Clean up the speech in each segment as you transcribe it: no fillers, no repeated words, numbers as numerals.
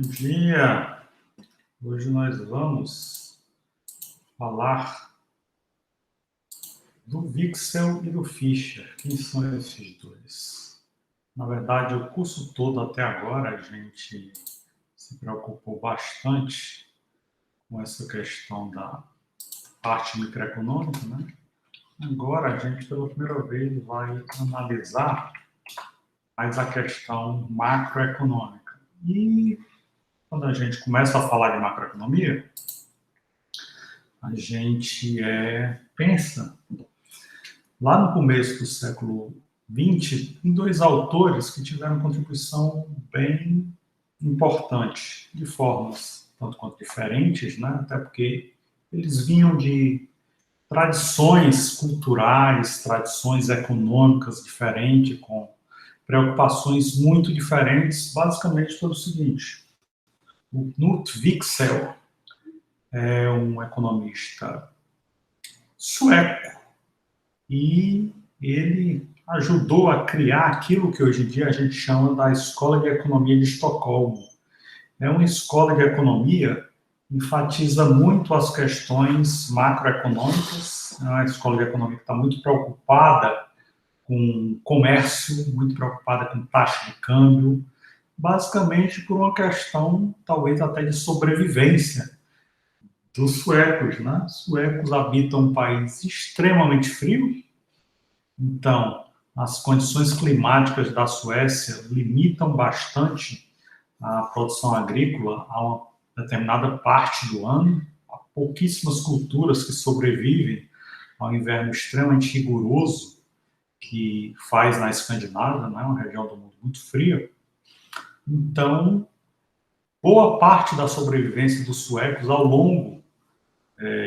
Bom dia! Hoje nós vamos falar do Wixel e do Fischer. Quem são esses dois? Na verdade, o curso todo até agora a gente se preocupou bastante com essa questão da parte microeconômica, né? Agora a gente, pela primeira vez, vai analisar mais a questão macroeconômica. E quando a gente começa a falar de macroeconomia, a gente pensa, lá no começo do século XX, em dois autores que tiveram contribuição bem importante, de formas tanto quanto diferentes, né? Até porque eles vinham de tradições culturais, tradições econômicas diferentes, com preocupações muito diferentes, basicamente pelo seguinte: o Knut Wicksell é um economista sueco e ele ajudou a criar aquilo que hoje em dia a gente chama da Escola de Economia de Estocolmo. É uma escola de economia que enfatiza muito as questões macroeconômicas, é uma escola de economia que está muito preocupada com comércio, muito preocupada com taxa de câmbio, basicamente por uma questão, talvez até de sobrevivência dos suecos, né? Os suecos habitam um país extremamente frio, então as condições climáticas da Suécia limitam bastante a produção agrícola a uma determinada parte do ano. Há pouquíssimas culturas que sobrevivem ao inverno extremamente rigoroso que faz na Escandinávia, né? Uma região do mundo muito fria. Então, boa parte da sobrevivência dos suecos ao longo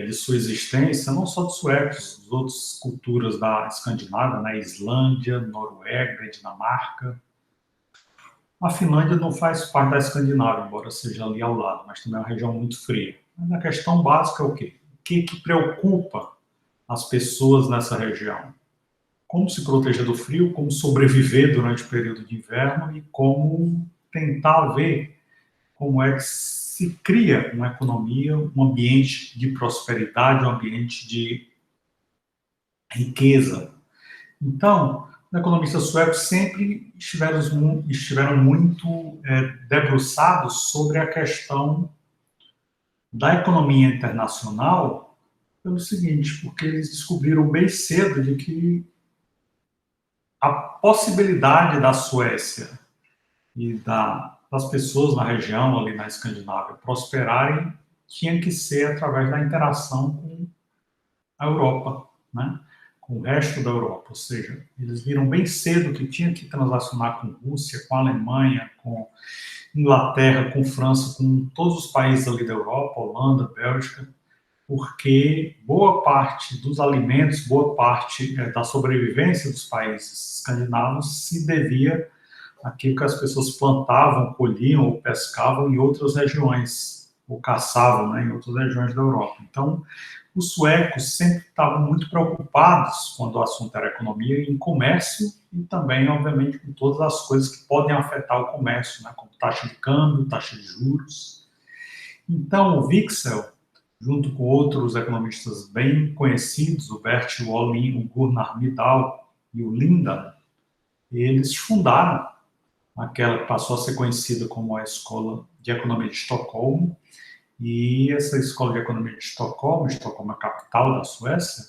de sua existência, não só dos suecos, das outras culturas da Escandinávia, né? Islândia, Noruega, Dinamarca. A Finlândia não faz parte da Escandinávia, embora seja ali ao lado, mas também é uma região muito fria. Mas a questão básica é o quê? O que preocupa as pessoas nessa região? Como se proteger do frio, como sobreviver durante o período de inverno e como tentar ver como é que se cria uma economia, um ambiente de prosperidade, um ambiente de riqueza. Então, os economistas suecos sempre estiveram muito debruçados sobre a questão da economia internacional pelo seguinte, porque eles descobriram bem cedo de que a possibilidade da Suécia e das pessoas na região, ali na Escandinávia, prosperarem, tinha que ser através da interação com a Europa, né? Com o resto da Europa. Ou seja, eles viram bem cedo que tinha que transacionar com Rússia, com Alemanha, com Inglaterra, com França, com todos os países ali da Europa, Holanda, Bélgica, porque boa parte dos alimentos, boa parte da sobrevivência dos países escandinavos se devia àquilo que as pessoas plantavam, colhiam ou pescavam em outras regiões, ou caçavam, né, em outras regiões da Europa. Então, os suecos sempre estavam muito preocupados quando o assunto era economia em comércio e também, obviamente, com todas as coisas que podem afetar o comércio, né, como taxa de câmbio, taxa de juros. Então, o Wicksell, junto com outros economistas bem conhecidos, o Bert Wallin, o Gunnar Myrdal e o Linda, eles fundaram aquela que passou a ser conhecida como a Escola de Economia de Estocolmo. E essa Escola de Economia de Estocolmo, Estocolmo é a capital da Suécia,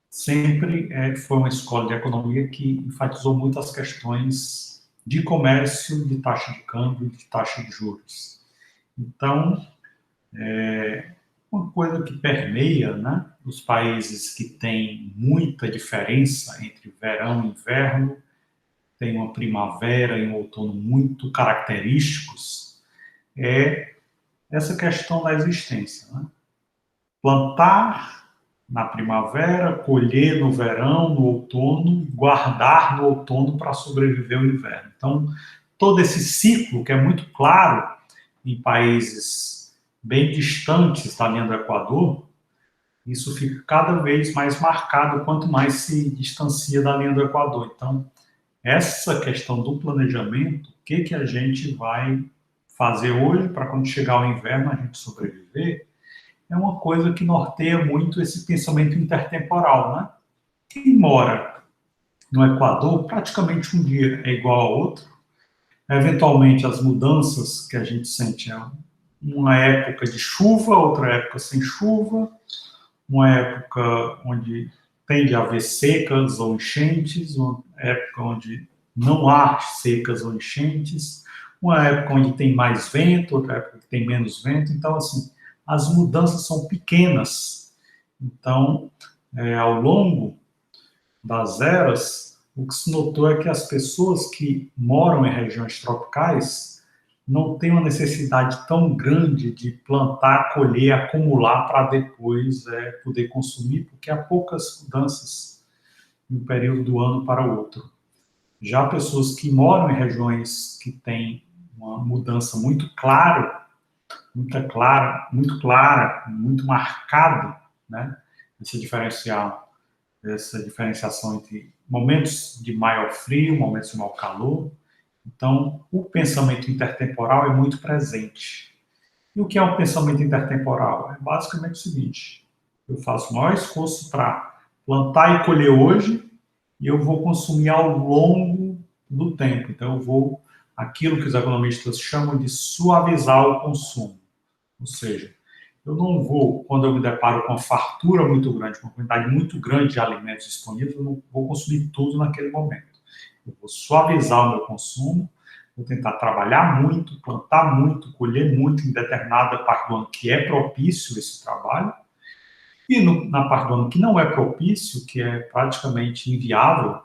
sempre foi uma escola de economia que enfatizou muito as questões de comércio, de taxa de câmbio, de taxa de juros. Então, uma coisa que permeia, né, os países que têm muita diferença entre verão e inverno, tem uma primavera e um outono muito característicos, é essa questão da existência, né? Plantar na primavera, colher no verão, no outono, guardar no outono para sobreviver ao inverno. Então, todo esse ciclo, que é muito claro em países bem distantes da linha do Equador, isso fica cada vez mais marcado quanto mais se distancia da linha do Equador. Então, essa questão do planejamento, o que a gente vai fazer hoje para quando chegar o inverno a gente sobreviver, é uma coisa que norteia muito esse pensamento intertemporal, né? Quem mora no Equador, praticamente um dia é igual ao outro. Eventualmente, as mudanças que a gente sente é uma época de chuva, outra época sem chuva, uma época onde tende a haver secas ou enchentes, uma época onde não há secas ou enchentes, uma época onde tem mais vento, outra época que tem menos vento. Então, assim, as mudanças são pequenas. Então, ao longo das eras, o que se notou é que as pessoas que moram em regiões tropicais não têm uma necessidade tão grande de plantar, colher, acumular para depois poder consumir, porque há poucas mudanças de um período do ano para o outro. Já pessoas que moram em regiões que têm uma mudança muito clara, muito marcada, né? Esse diferencial, essa diferenciação entre momentos de maior frio, momentos de maior calor. Então, o pensamento intertemporal é muito presente. E o que é um pensamento intertemporal? É basicamente o seguinte: eu faço o maior esforço para plantar e colher hoje, e eu vou consumir ao longo do tempo. Então, eu vou, aquilo que os economistas chamam de suavizar o consumo. Ou seja, eu não vou, quando eu me deparo com uma fartura muito grande, com uma quantidade muito grande de alimentos disponíveis, eu não vou consumir tudo naquele momento. Eu vou suavizar o meu consumo, vou tentar trabalhar muito, plantar muito, colher muito em determinada parte do ano que é propício esse trabalho, e na parte do ano que não é propício, que é praticamente inviável,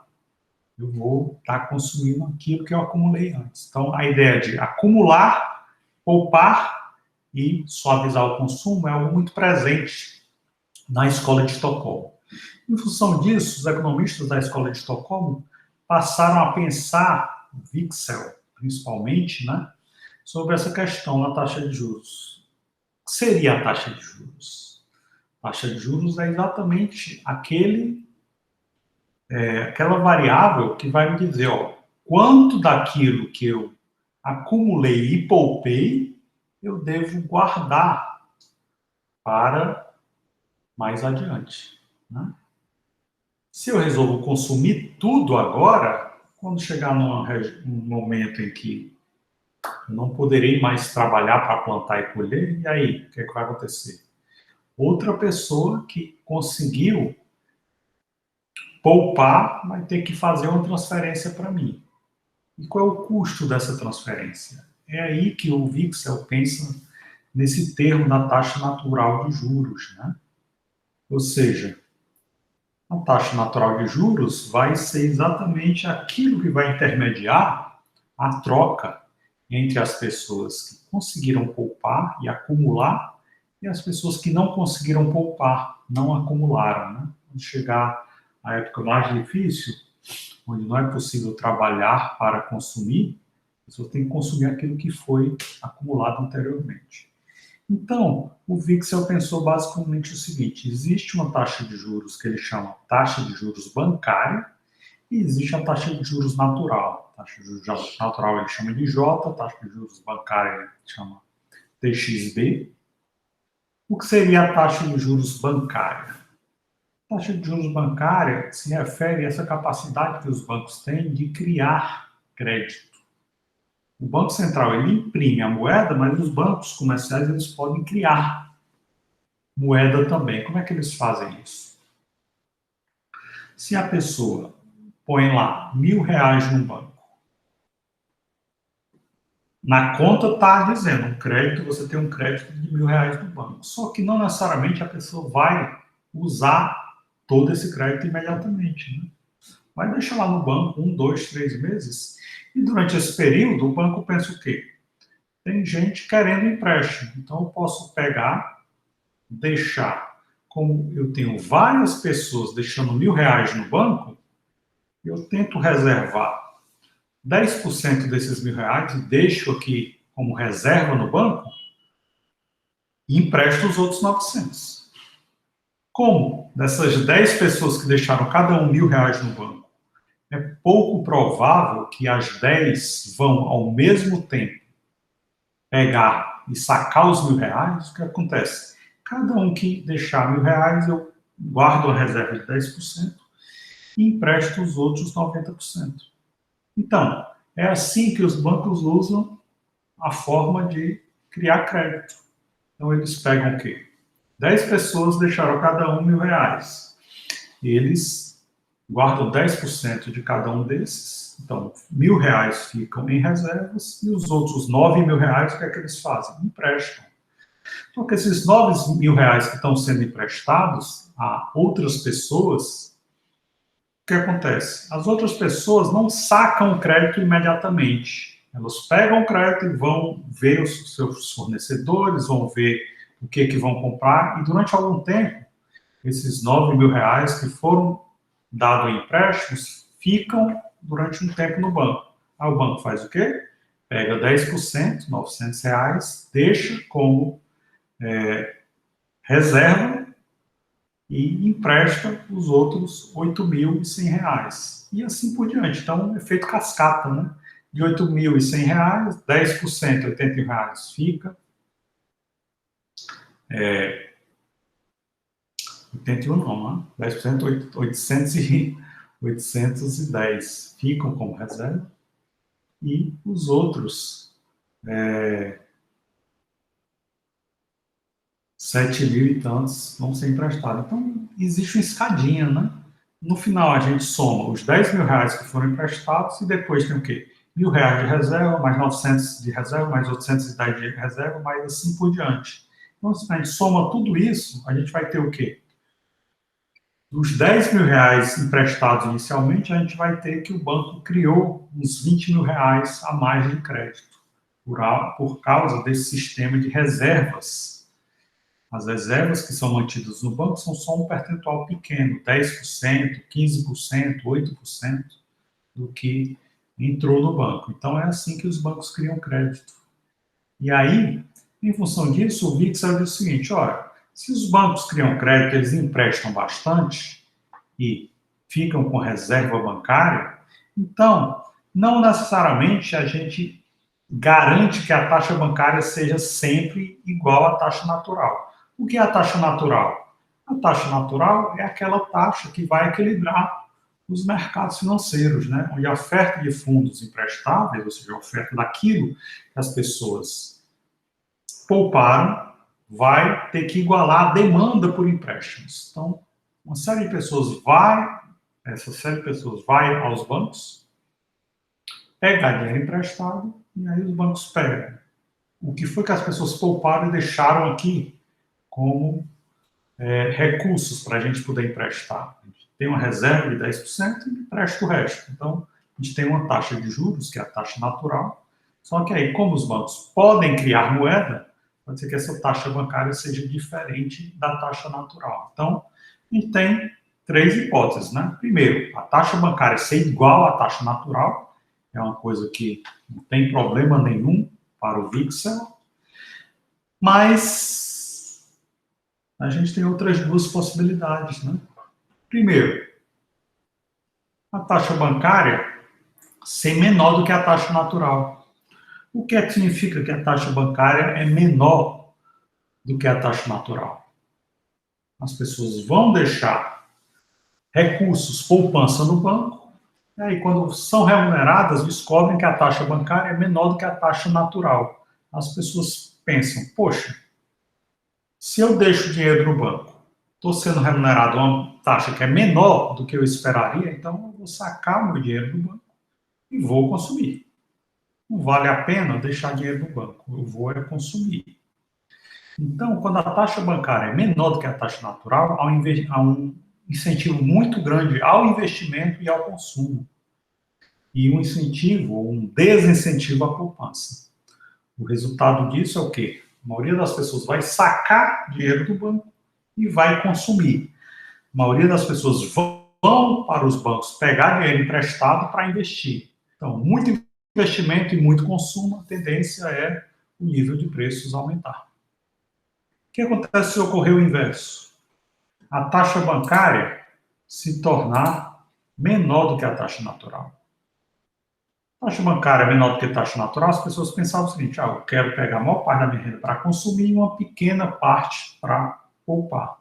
eu vou estar consumindo aquilo que eu acumulei antes. Então, a ideia de acumular, poupar e suavizar o consumo é algo muito presente na escola de Estocolmo. Em função disso, os economistas da escola de Estocolmo passaram a pensar, Wicksell principalmente, né, sobre essa questão da taxa de juros. O que seria a taxa de juros? A taxa de juros é exatamente aquela variável que vai me dizer, quanto daquilo que eu acumulei e poupei, eu devo guardar para mais adiante, né? Se eu resolvo consumir tudo agora, quando chegar num momento em que eu não poderei mais trabalhar para plantar e colher, e aí, o que é que vai acontecer? Outra pessoa que conseguiu poupar vai ter que fazer uma transferência para mim. E qual é o custo dessa transferência? É aí que o Wicksell pensa nesse termo da taxa natural de juros, né? Ou seja, a taxa natural de juros vai ser exatamente aquilo que vai intermediar a troca entre as pessoas que conseguiram poupar e acumular e as pessoas que não conseguiram poupar, não acumularam, né? Quando chegar a época mais difícil, onde não é possível trabalhar para consumir, a pessoa tem que consumir aquilo que foi acumulado anteriormente. Então, o Wicksell pensou basicamente o seguinte: existe uma taxa de juros que ele chama taxa de juros bancária e existe a taxa de juros natural. A taxa de juros natural ele chama de J, a taxa de juros bancária ele chama TXB. O que seria a taxa de juros bancária? A taxa de juros bancária se refere a essa capacidade que os bancos têm de criar crédito. O Banco Central ele imprime a moeda, mas os bancos comerciais eles podem criar moeda também. Como é que eles fazem isso? Se a pessoa põe lá R$1.000 no banco, na conta está dizendo um crédito, você tem um crédito de R$1.000 no banco. Só que não necessariamente a pessoa vai usar todo esse crédito imediatamente, né? Vai deixar lá no banco 1, 2, 3 meses e durante esse período o banco pensa o quê? Tem gente querendo empréstimo, então eu posso pegar, deixar, como eu tenho várias pessoas deixando R$1.000 no banco, eu tento reservar 10% desses R$1.000 e deixo aqui como reserva no banco e empresto os outros 900. Como dessas 10 pessoas que deixaram cada um R$1.000 no banco, é pouco provável que as 10 vão ao mesmo tempo pegar e sacar os R$ 1.000, o que acontece? Cada um que deixar R$ 1.000, eu guardo a reserva de 10% e empresto os outros 90%. Então, é assim que os bancos usam a forma de criar crédito. Então, eles pegam o quê? 10 pessoas deixaram cada um R$ 1.000. Eles guardam 10% de cada um desses. Então, R$ 1.000 ficam em reservas e os outros R$ 9.000, o que é que eles fazem? Emprestam. Então, que esses R$ 9.000 que estão sendo emprestados a outras pessoas, o que acontece? As outras pessoas não sacam o crédito imediatamente. Elas pegam o crédito e vão ver os seus fornecedores, vão ver o que vão comprar, e durante algum tempo, esses R$ 9.000 que foram dados em empréstimos ficam durante um tempo no banco. Aí o banco faz o quê? Pega 10%, R$ 900, deixa como reserva e empresta os outros R$ 8.100. E assim por diante. Então, um efeito cascata, né? De R$ 8.100, 10%, R$ 81 fica. 81 não, né? 10%, 810 ficam como reserva. E os outros 7.000 e tantos vão ser emprestados. Então, existe uma escadinha, né? No final, a gente soma os R$ 10.000 que foram emprestados e depois tem o quê? R$ 1.000 de reserva, mais 900 de reserva, mais 810 de reserva, mais assim por diante. Então, se a gente soma tudo isso, a gente vai ter o quê? Dos R$ 10.000 emprestados inicialmente, a gente vai ter que o banco criou uns R$ 20.000 a mais de crédito, por causa desse sistema de reservas. As reservas que são mantidas no banco são só um percentual pequeno, 10%, 15%, 8% do que entrou no banco. Então, é assim que os bancos criam crédito. E aí, em função disso, o Wixel diz o seguinte, olha, se os bancos criam crédito, eles emprestam bastante e ficam com reserva bancária, então, não necessariamente a gente garante que a taxa bancária seja sempre igual à taxa natural. O que é a taxa natural? A taxa natural é aquela taxa que vai equilibrar os mercados financeiros, né? Onde a oferta de fundos emprestáveis, ou seja, a oferta daquilo que as pessoas pouparam, vai ter que igualar a demanda por empréstimos. Então, essa série de pessoas vai aos bancos, pegar dinheiro emprestado, e aí os bancos pegam o que foi que as pessoas pouparam e deixaram aqui como recursos para a gente poder emprestar. A gente tem uma reserva de 10% e empresta o resto. Então, a gente tem uma taxa de juros, que é a taxa natural, só que aí, como os bancos podem criar moeda, pode ser que essa taxa bancária seja diferente da taxa natural. Então, a gente tem 3 hipóteses, né? Primeiro, a taxa bancária ser igual à taxa natural, é uma coisa que não tem problema nenhum para o Wixel, mas a gente tem outras 2 possibilidades, né? Primeiro, a taxa bancária ser menor do que a taxa natural. O que é que significa que a taxa bancária é menor do que a taxa natural? As pessoas vão deixar recursos, poupança no banco, e aí quando são remuneradas, descobrem que a taxa bancária é menor do que a taxa natural. As pessoas pensam, poxa, se eu deixo dinheiro no banco, estou sendo remunerado uma taxa que é menor do que eu esperaria, então eu vou sacar o meu dinheiro do banco e vou consumir. Não vale a pena deixar dinheiro no banco, eu vou consumir. Então, quando a taxa bancária é menor do que a taxa natural, há um incentivo muito grande ao investimento e ao consumo. E um incentivo ou um desincentivo à poupança. O resultado disso é o quê? A maioria das pessoas vai sacar dinheiro do banco e vai consumir. A maioria das pessoas vão para os bancos pegar dinheiro emprestado para investir. Então, muito investimento e muito consumo, a tendência é o nível de preços aumentar. O que acontece se ocorrer o inverso? A taxa bancária se tornar menor do que a taxa natural. Taxa bancária é menor do que taxa natural, as pessoas pensavam o seguinte: eu quero pegar a maior parte da minha renda para consumir e uma pequena parte para poupar.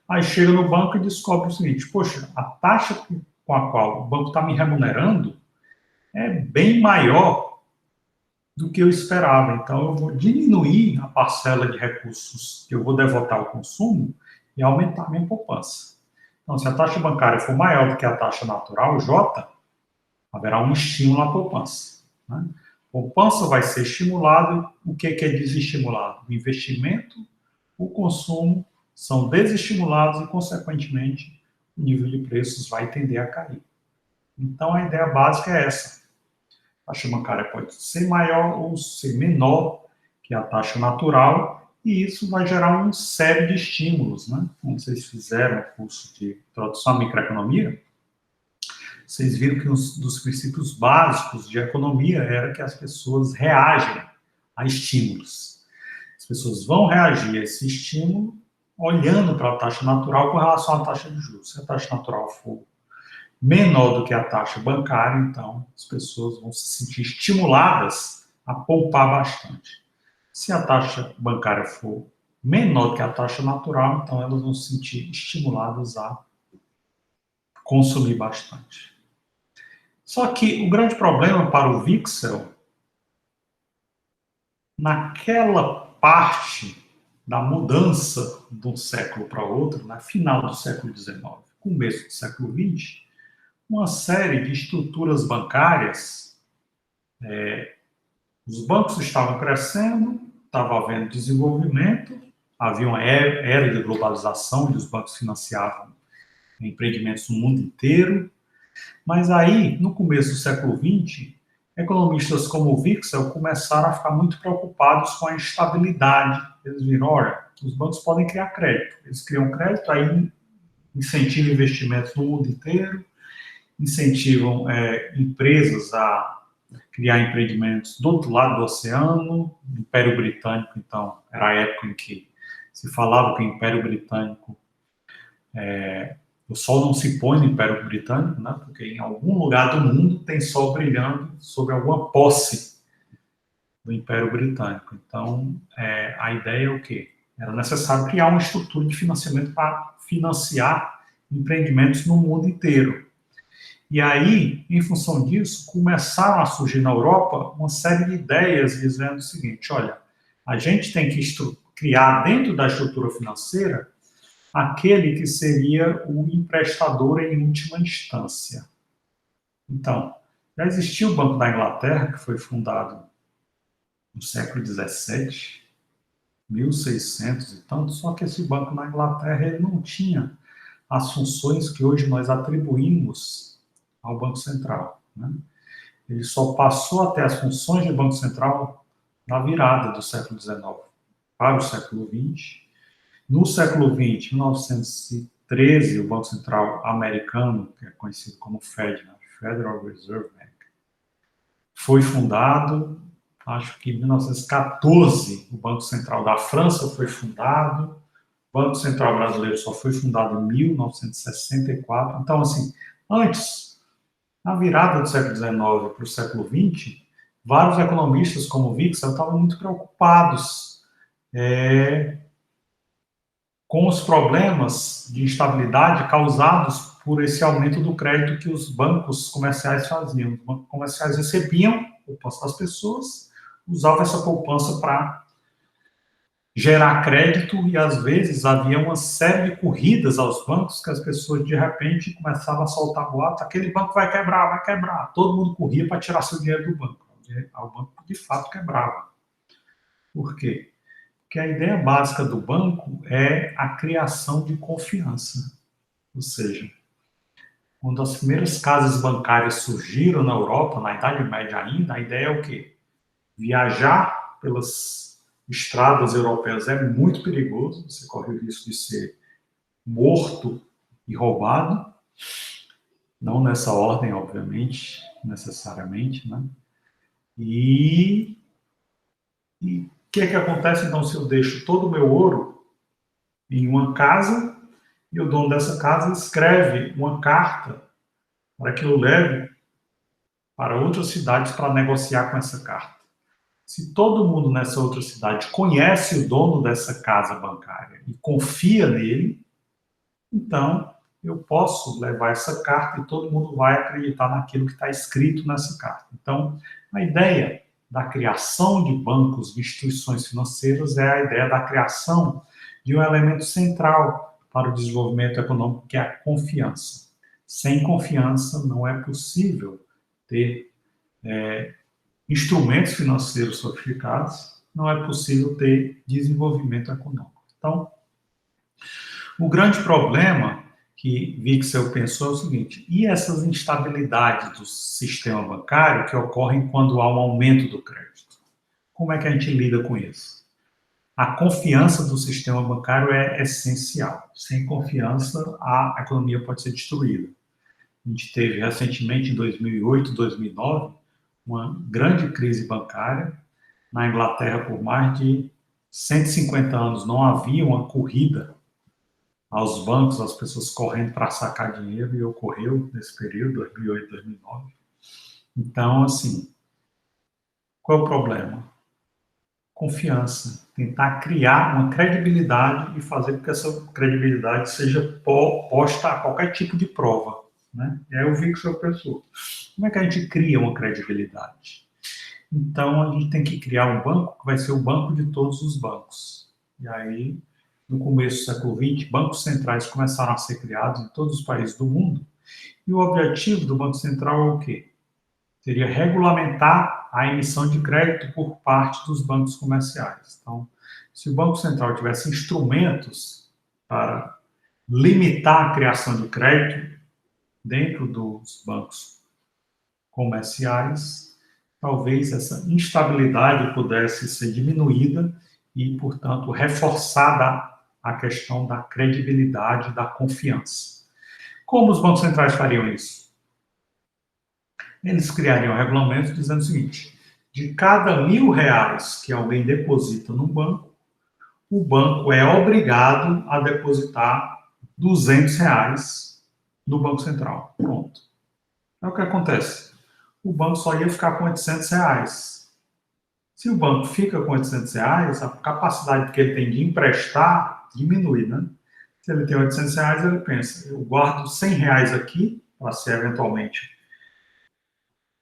Aí chega no banco e descobre o seguinte: poxa, a taxa com a qual o banco está me remunerando é bem maior do que eu esperava. Então, eu vou diminuir a parcela de recursos que eu vou devotar ao consumo e aumentar a minha poupança. Então, se a taxa bancária for maior do que a taxa natural, J, haverá um estímulo à poupança. Né? Poupança vai ser estimulado. O que é desestimulado? O investimento, o consumo são desestimulados e, consequentemente, o nível de preços vai tender a cair. Então, a ideia básica é essa. A taxa bancária pode ser maior ou ser menor que a taxa natural, e isso vai gerar uma série de estímulos. Né? Como vocês fizeram o curso de Introdução à Microeconomia, vocês viram que um dos princípios básicos de economia era que as pessoas reagem a estímulos. As pessoas vão reagir a esse estímulo olhando para a taxa natural com relação à taxa de juros. Se a taxa natural for menor do que a taxa bancária, então as pessoas vão se sentir estimuladas a poupar bastante. Se a taxa bancária for menor do que a taxa natural, então elas vão se sentir estimuladas a consumir bastante. Só que o grande problema para o Wixel, naquela parte da mudança de um século para outro, na final do século XIX, começo do século XX, uma série de estruturas bancárias, os bancos estavam crescendo, estava havendo desenvolvimento, havia uma era de globalização, onde os bancos financiavam empreendimentos no mundo inteiro, mas aí, no começo do século XX, economistas como o Wixel começaram a ficar muito preocupados com a instabilidade. Eles viram, olha, os bancos podem criar crédito. Eles criam crédito, aí incentivam investimentos no mundo inteiro, incentivam empresas a criar empreendimentos do outro lado do oceano. O Império Britânico, então, era a época em que se falava que o Império Britânico o sol não se põe no Império Britânico, né, porque em algum lugar do mundo tem sol brilhando sobre alguma posse do Império Britânico. Então, a ideia é o quê? Era necessário criar uma estrutura de financiamento para financiar empreendimentos no mundo inteiro. E aí, em função disso, começaram a surgir na Europa uma série de ideias dizendo o seguinte: olha, a gente tem que criar dentro da estrutura financeira aquele que seria o emprestador em última instância. Então, já existia o Banco da Inglaterra, que foi fundado no século XVII, 1600 e tanto, só que esse banco na Inglaterra ele não tinha as funções que hoje nós atribuímos ao Banco Central. Né? Ele só passou a ter as funções de Banco Central na virada do século XIX para o século XX. No século XX, 1913, o Banco Central americano, que é conhecido como FED, né? Federal Reserve Bank, foi fundado. Acho que em 1914, o Banco Central da França foi fundado. O Banco Central brasileiro só foi fundado em 1964. Então, assim, antes, na virada do século XIX para o século XX, vários economistas, como o Wixel, estavam muito preocupados com os problemas de instabilidade causados por esse aumento do crédito que os bancos comerciais faziam. Os bancos comerciais recebiam a poupança das pessoas, usavam essa poupança para gerar crédito e, às vezes, havia uma série de corridas aos bancos que as pessoas, de repente, começavam a soltar boato: aquele banco vai quebrar, vai quebrar. Todo mundo corria para tirar seu dinheiro do banco. O banco, de fato, quebrava. Por quê? Porque a ideia básica do banco é a criação de confiança. Ou seja, quando as primeiras casas bancárias surgiram na Europa, na Idade Média ainda, a ideia é o quê? Viajar pelas estradas europeias é muito perigoso, você corre o risco de ser morto e roubado, não nessa ordem, obviamente, necessariamente, né? E o que acontece, então, se eu deixo todo o meu ouro em uma casa e o dono dessa casa escreve uma carta para que eu leve para outras cidades para negociar com essa carta. Se todo mundo nessa outra cidade conhece o dono dessa casa bancária e confia nele, então eu posso levar essa carta e todo mundo vai acreditar naquilo que está escrito nessa carta. Então, a ideia da criação de bancos, de instituições financeiras, é a ideia da criação de um elemento central para o desenvolvimento econômico, que é a confiança. Sem confiança, não é possível ter instrumentos financeiros sofisticados, não é possível ter desenvolvimento econômico. Então, o grande problema que Wixel pensou é o seguinte: e essas instabilidades do sistema bancário que ocorrem quando há um aumento do crédito? Como é que a gente lida com isso? A confiança do sistema bancário é essencial. Sem confiança, a economia pode ser destruída. A gente teve recentemente, em 2008, 2009, uma grande crise bancária. Na Inglaterra, por mais de 150 anos, não havia uma corrida aos bancos, as pessoas correndo para sacar dinheiro, e ocorreu nesse período, 2008, 2009. Então, assim, qual é o problema? Confiança. Tentar criar uma credibilidade e fazer com que essa credibilidade seja posta a qualquer tipo de prova, né? E aí eu vi que o senhor pensou, como é que a gente cria uma credibilidade? Então, a gente tem que criar um banco que vai ser o banco de todos os bancos. E aí, no começo do século XX, bancos centrais começaram a ser criados em todos os países do mundo. E o objetivo do Banco Central é o quê? Seria regulamentar a emissão de crédito por parte dos bancos comerciais. Então, se o Banco Central tivesse instrumentos para limitar a criação de crédito dentro dos bancos comerciais, talvez essa instabilidade pudesse ser diminuída e, portanto, reforçada a questão da credibilidade, da confiança. Como os bancos centrais fariam isso? Eles criariam regulamentos dizendo o seguinte: de cada R$ 1.000 que alguém deposita no banco, o banco é obrigado a depositar R$ 200 no Banco Central. Pronto. É o que acontece. O banco só ia ficar com R$ 800. Se o banco fica com R$ 800, a capacidade que ele tem de emprestar diminui, né? Se ele tem R$ 800, ele pensa, eu guardo R$ 100 aqui, para ser eventualmente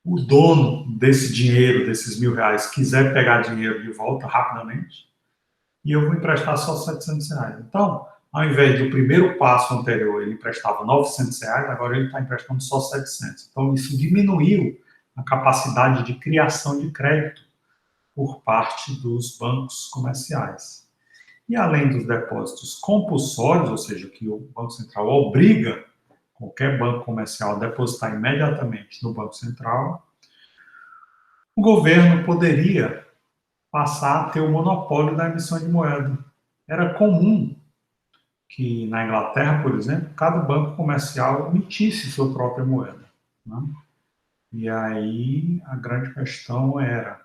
o dono desse dinheiro, desses R$ 1.000, quiser pegar dinheiro de volta rapidamente, e eu vou emprestar só R$ 700. Então, ao invés do primeiro passo anterior, ele emprestava R$ 900, agora ele está emprestando só 700. Então, isso diminuiu a capacidade de criação de crédito por parte dos bancos comerciais. E além dos depósitos compulsórios, ou seja, que o Banco Central obriga qualquer banco comercial a depositar imediatamente no Banco Central, o governo poderia passar a ter o monopólio da emissão de moeda. Era comum que na Inglaterra, por exemplo, cada banco comercial emitisse sua própria moeda, né? E aí a grande questão era,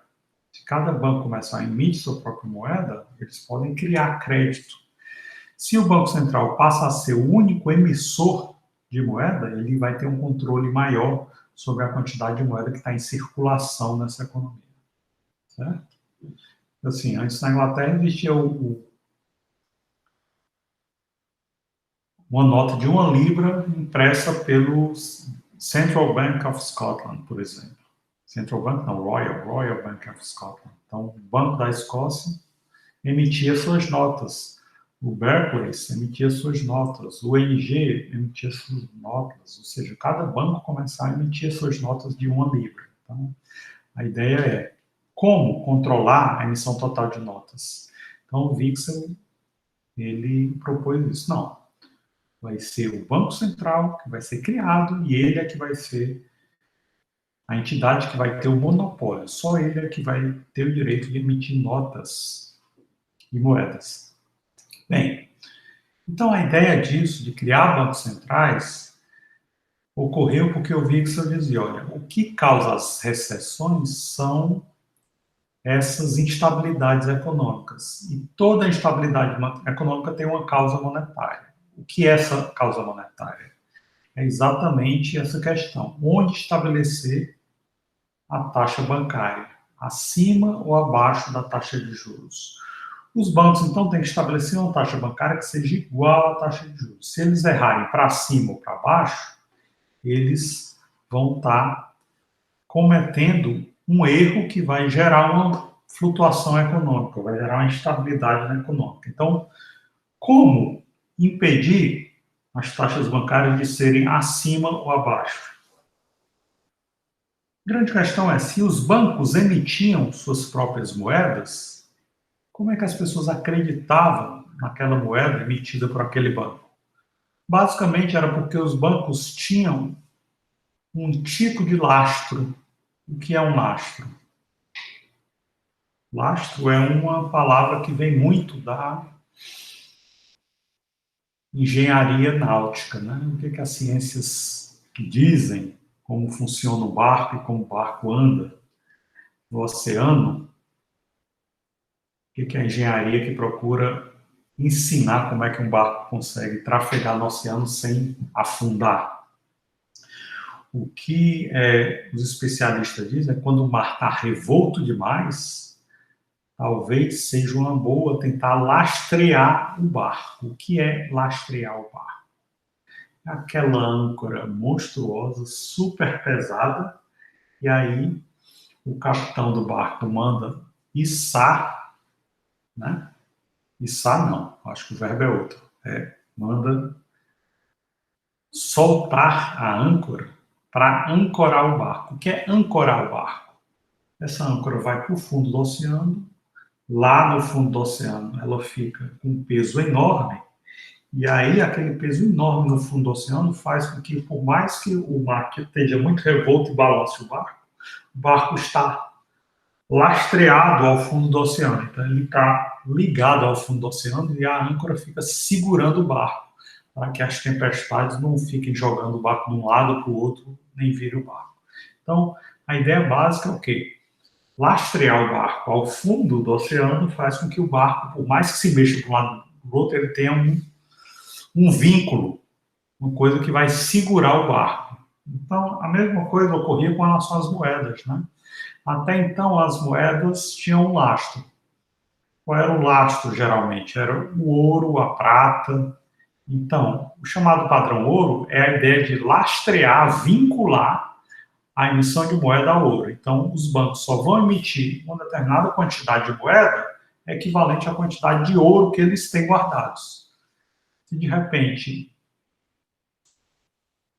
se cada banco comercial emite sua própria moeda, eles podem criar crédito. Se o Banco Central passa a ser o único emissor de moeda, ele vai ter um controle maior sobre a quantidade de moeda que está em circulação nessa economia. Certo? Assim, antes na Inglaterra existia uma nota de £1 impressa pelo Central Bank of Scotland, por exemplo. Central Bank, não, Royal Bank of Scotland. Então, o Banco da Escócia emitia suas notas. O Barclays emitia suas notas. O ING emitia suas notas. Ou seja, cada banco comercial emitia suas notas de £1. Então, a ideia é como controlar a emissão total de notas. Então, o Wixel, ele propôs isso. Não, vai ser o Banco Central que vai ser criado e ele é que vai ser a entidade que vai ter o monopólio. Só ele é que vai ter o direito de emitir notas e moedas. Bem, então a ideia disso, de criar bancos centrais, ocorreu porque eu vi que você dizia, olha, o que causa as recessões são essas instabilidades econômicas. E toda instabilidade econômica tem uma causa monetária. O que é essa causa monetária? É exatamente essa questão. Onde estabelecer a taxa bancária, acima ou abaixo da taxa de juros. Os bancos, então, têm que estabelecer uma taxa bancária que seja igual à taxa de juros. Se eles errarem para cima ou para baixo, eles vão estar cometendo um erro que vai gerar uma flutuação econômica, vai gerar uma instabilidade na econômica. Então, como impedir as taxas bancárias de serem acima ou abaixo? A grande questão é, se os bancos emitiam suas próprias moedas, como é que as pessoas acreditavam naquela moeda emitida por aquele banco? Basicamente era porque os bancos tinham um tipo de lastro. O que é um lastro? Lastro é uma palavra que vem muito da engenharia náutica, né? O que as ciências dizem, como funciona o barco e como o barco anda no oceano, o que é a engenharia que procura ensinar como é que um barco consegue trafegar no oceano sem afundar. O que os especialistas dizem é que quando o mar está revolto demais, talvez seja uma boa tentar lastrear o barco. O que é lastrear o barco? Aquela âncora monstruosa, super pesada, e aí o capitão do barco manda içar, né? Içar não, acho que o verbo é outro. Manda soltar a âncora para ancorar o barco. O que é ancorar o barco? Essa âncora vai para o fundo do oceano, lá no fundo do oceano ela fica com um peso enorme, e aí aquele peso enorme no fundo do oceano faz com que, por mais que o mar esteja muito revolto e balance o barco está lastreado ao fundo do oceano. Então ele está ligado ao fundo do oceano e a âncora fica segurando o barco, para que as tempestades não fiquem jogando o barco de um lado para o outro, nem virem o barco. Então, a ideia básica é o quê? Lastrear o barco ao fundo do oceano faz com que o barco, por mais que se mexa para um lado para o outro, ele tenha um vínculo, uma coisa que vai segurar o barco. Então, a mesma coisa ocorria com relação às moedas, né? Até então, as moedas tinham um lastro. Qual era o lastro, geralmente? Era o ouro, a prata. Então, o chamado padrão ouro é a ideia de lastrear, vincular a emissão de moeda ao ouro. Então, os bancos só vão emitir uma determinada quantidade de moeda equivalente à quantidade de ouro que eles têm guardados. Se, de repente,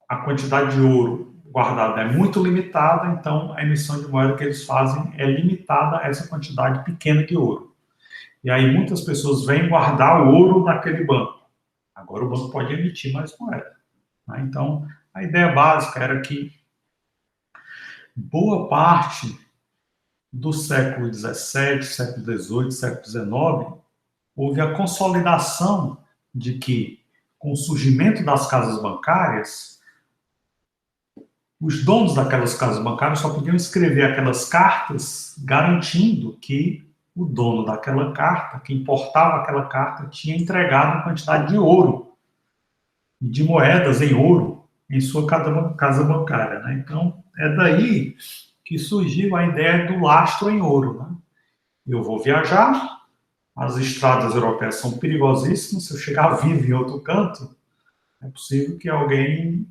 a quantidade de ouro guardada é muito limitada, então a emissão de moeda que eles fazem é limitada a essa quantidade pequena de ouro. E aí muitas pessoas vêm guardar o ouro naquele banco. Agora o banco pode emitir mais moeda. Né? Então, a ideia básica era que boa parte do século XVII, século XVIII, século XIX, houve a consolidação de que, com o surgimento das casas bancárias, os donos daquelas casas bancárias só podiam escrever aquelas cartas garantindo que o dono daquela carta, que importava aquela carta, tinha entregado uma quantidade de ouro, de moedas em ouro, em sua casa bancária. Né? Então, é daí que surgiu a ideia do lastro em ouro. Né? Eu vou viajar, as estradas europeias são perigosíssimas, se eu chegar vivo em outro canto, é possível que alguém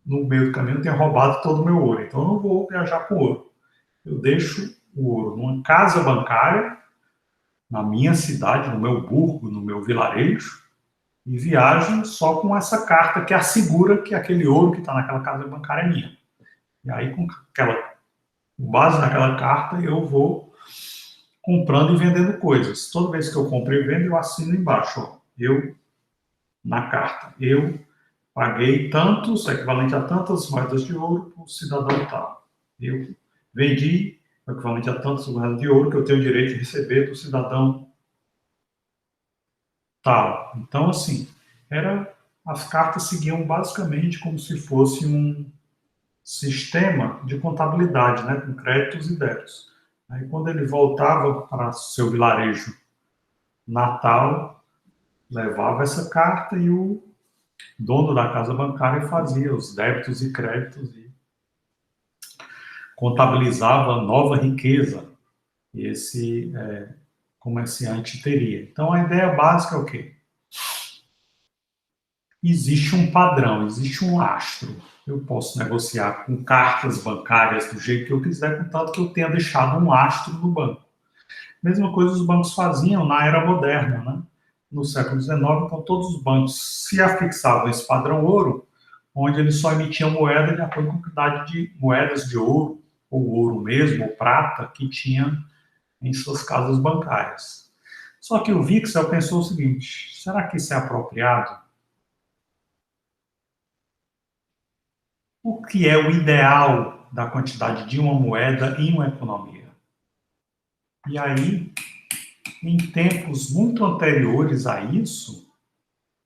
no meio do caminho tenha roubado todo o meu ouro. Então eu não vou viajar com ouro. Eu deixo o ouro numa casa bancária, na minha cidade, no meu burgo, no meu vilarejo, e viajo só com essa carta que assegura que aquele ouro que está naquela casa bancária é minha. E aí, com base naquela carta, eu vou comprando e vendendo coisas. Toda vez que eu compro e vendo, eu assino embaixo, ó, na carta, eu paguei tantos, equivalente a tantas moedas de ouro para o cidadão tal. Eu vendi equivalente a tantas moedas de ouro que eu tenho direito de receber do cidadão tal. Então, assim, as cartas seguiam basicamente como se fosse um sistema de contabilidade, né, com créditos e débitos. Aí, quando ele voltava para seu vilarejo natal, levava essa carta e o dono da casa bancária fazia os débitos e créditos e contabilizava nova riqueza que esse comerciante teria. Então, a ideia básica é o quê? Existe um padrão, existe um lastro. Eu posso negociar com cartas bancárias do jeito que eu quiser, contanto que eu tenha deixado um lastro no banco. Mesma coisa os bancos faziam na era moderna, né? No século XIX, então todos os bancos se afixavam a esse padrão ouro, onde eles só emitiam moeda de acordo com a quantidade de moedas de ouro, ou ouro mesmo, ou prata, que tinha em suas casas bancárias. Só que o Wixel pensou o seguinte: será que isso é apropriado? O que é o ideal da quantidade de uma moeda em uma economia? E aí, em tempos muito anteriores a isso,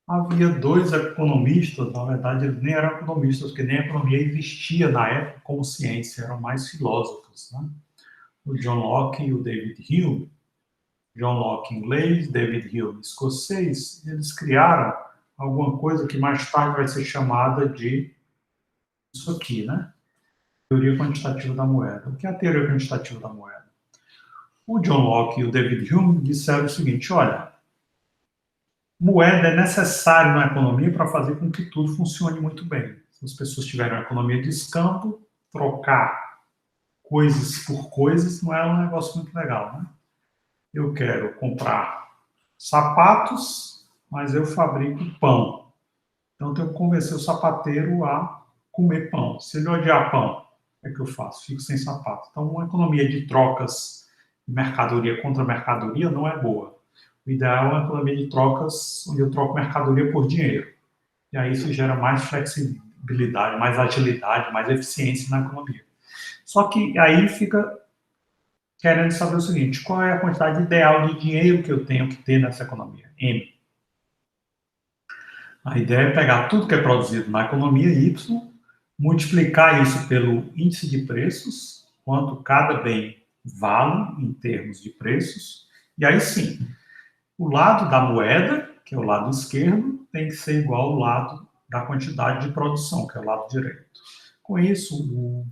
havia dois economistas, na verdade eles nem eram economistas, porque nem a economia existia na época como ciência, eram mais filósofos, né? O John Locke e o David Hume. John Locke inglês, David Hume escocês, eles criaram alguma coisa que mais tarde vai ser chamada de isso aqui, né? Teoria quantitativa da moeda. O que é a teoria quantitativa da moeda? O John Locke e o David Hume disseram o seguinte: olha, moeda é necessário na economia para fazer com que tudo funcione muito bem. Se as pessoas tiverem uma economia de escambo, trocar coisas por coisas não é um negócio muito legal, né? Eu quero comprar sapatos, mas eu fabrico pão. Então, eu tenho que convencer o sapateiro a comer pão. Se ele odiar pão, o que é que eu faço? Fico sem sapato. Então, uma economia de trocas de mercadoria contra mercadoria não é boa. O ideal é uma economia de trocas onde eu troco mercadoria por dinheiro. E aí isso gera mais flexibilidade, mais agilidade, mais eficiência na economia. Só que aí fica querendo saber o seguinte: qual é a quantidade ideal de dinheiro que eu tenho que ter nessa economia? M. A ideia é pegar tudo que é produzido na economia Y, multiplicar isso pelo índice de preços, quanto cada bem vale em termos de preços, e aí sim, o lado da moeda, que é o lado esquerdo, tem que ser igual ao lado da quantidade de produção, que é o lado direito. Com isso, o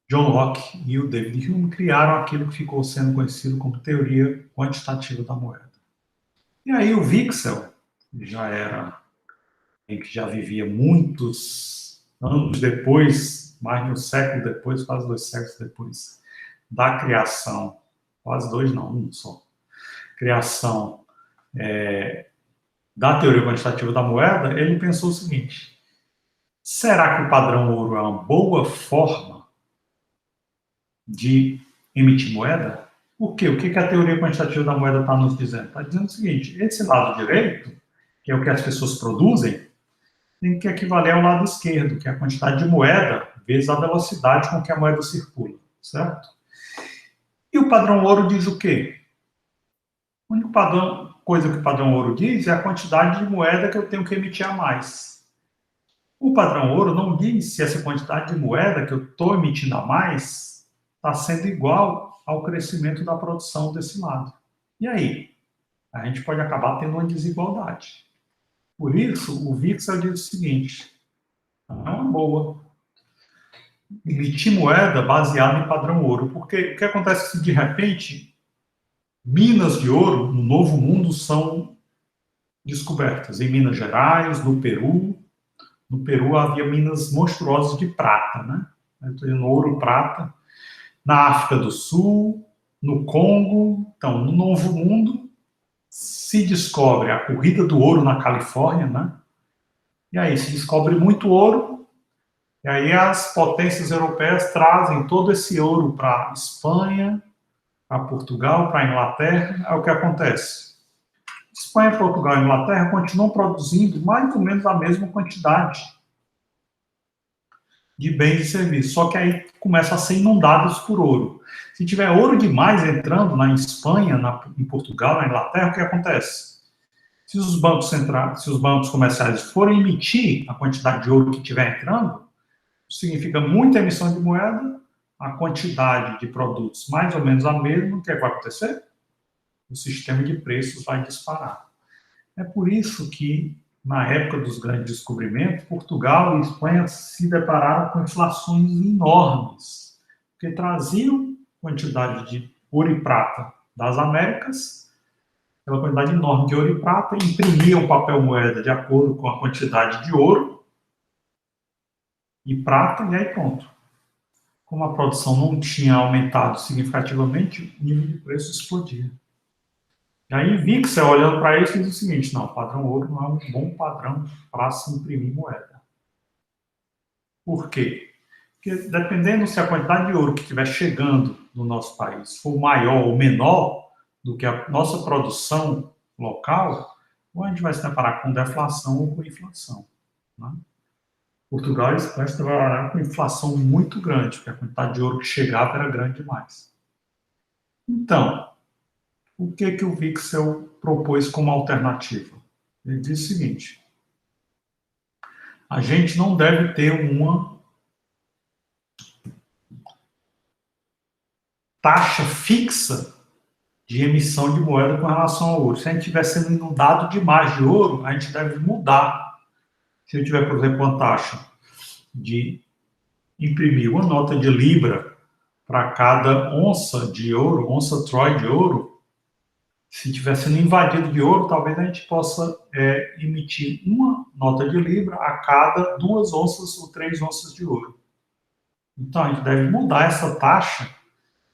John Locke e o David Hume criaram aquilo que ficou sendo conhecido como teoria quantitativa da moeda. E aí o Wixel, que já era, que já vivia muitos anos depois, mais de um século depois, quase 2 séculos depois da criação, quase dois não, um só, criação da teoria quantitativa da moeda, ele pensou o seguinte: será que o padrão ouro é uma boa forma de emitir moeda? Por quê? O que a teoria quantitativa da moeda está nos dizendo? Está dizendo o seguinte: esse lado direito, que é o que as pessoas produzem, tem que equivaler ao lado esquerdo, que é a quantidade de moeda vezes a velocidade com que a moeda circula, certo? E o padrão ouro diz o quê? A única coisa que o padrão ouro diz é a quantidade de moeda que eu tenho que emitir a mais. O padrão ouro não diz se essa quantidade de moeda que eu estou emitindo a mais está sendo igual ao crescimento da produção desse lado. E aí? A gente pode acabar tendo uma desigualdade. Por isso, o Wixel diz o seguinte: não é uma boa emitir moeda baseada em padrão ouro, porque o que acontece é que, de repente, minas de ouro no Novo Mundo são descobertas em Minas Gerais, no Peru. No Peru havia minas monstruosas de prata, né? No ouro prata. Na África do Sul, no Congo. Então, no Novo Mundo, se descobre a corrida do ouro na Califórnia, né? E aí se descobre muito ouro, e aí as potências europeias trazem todo esse ouro para a Espanha, para Portugal, para a Inglaterra. É o que acontece. Espanha, Portugal e Inglaterra continuam produzindo mais ou menos a mesma quantidade de bens e serviços, só que aí começam a ser inundados por ouro. Se tiver ouro demais entrando na Espanha, em Portugal, na Inglaterra, o que acontece? Se os bancos centrais, se os bancos comerciais forem emitir a quantidade de ouro que estiver entrando, significa muita emissão de moeda, a quantidade de produtos mais ou menos a mesma, o que vai acontecer? O sistema de preços vai disparar. É por isso que na época dos grandes descobrimentos, Portugal e Espanha se depararam com inflações enormes, porque traziam quantidade de ouro e prata das Américas, aquela quantidade enorme de ouro e prata, imprimiam papel moeda de acordo com a quantidade de ouro e prata, e aí pronto. Como a produção não tinha aumentado significativamente, o nível de preço explodia. E aí Wixel, olhando para isso, diz o seguinte: não, o padrão ouro não é um bom padrão para se imprimir moeda. Por quê? Porque dependendo se a quantidade de ouro que estiver chegando no nosso país for maior ou menor do que a nossa produção local, ou a gente vai se deparar com deflação ou com inflação. Né? Portugal e Espanha se depararam com inflação muito grande, porque a quantidade de ouro que chegava era grande demais. Então, o que o Wixel propôs como alternativa? Ele diz o seguinte: a gente não deve ter uma taxa fixa de emissão de moeda com relação ao ouro. Se a gente estiver sendo inundado demais de ouro, a gente deve mudar. Se eu tiver, por exemplo, uma taxa de imprimir uma nota de libra para cada onça de ouro, onça troy de ouro, se estiver sendo invadido de ouro, talvez a gente possa emitir uma nota de libra a cada 2 onças ou 3 onças de ouro. Então, a gente deve mudar essa taxa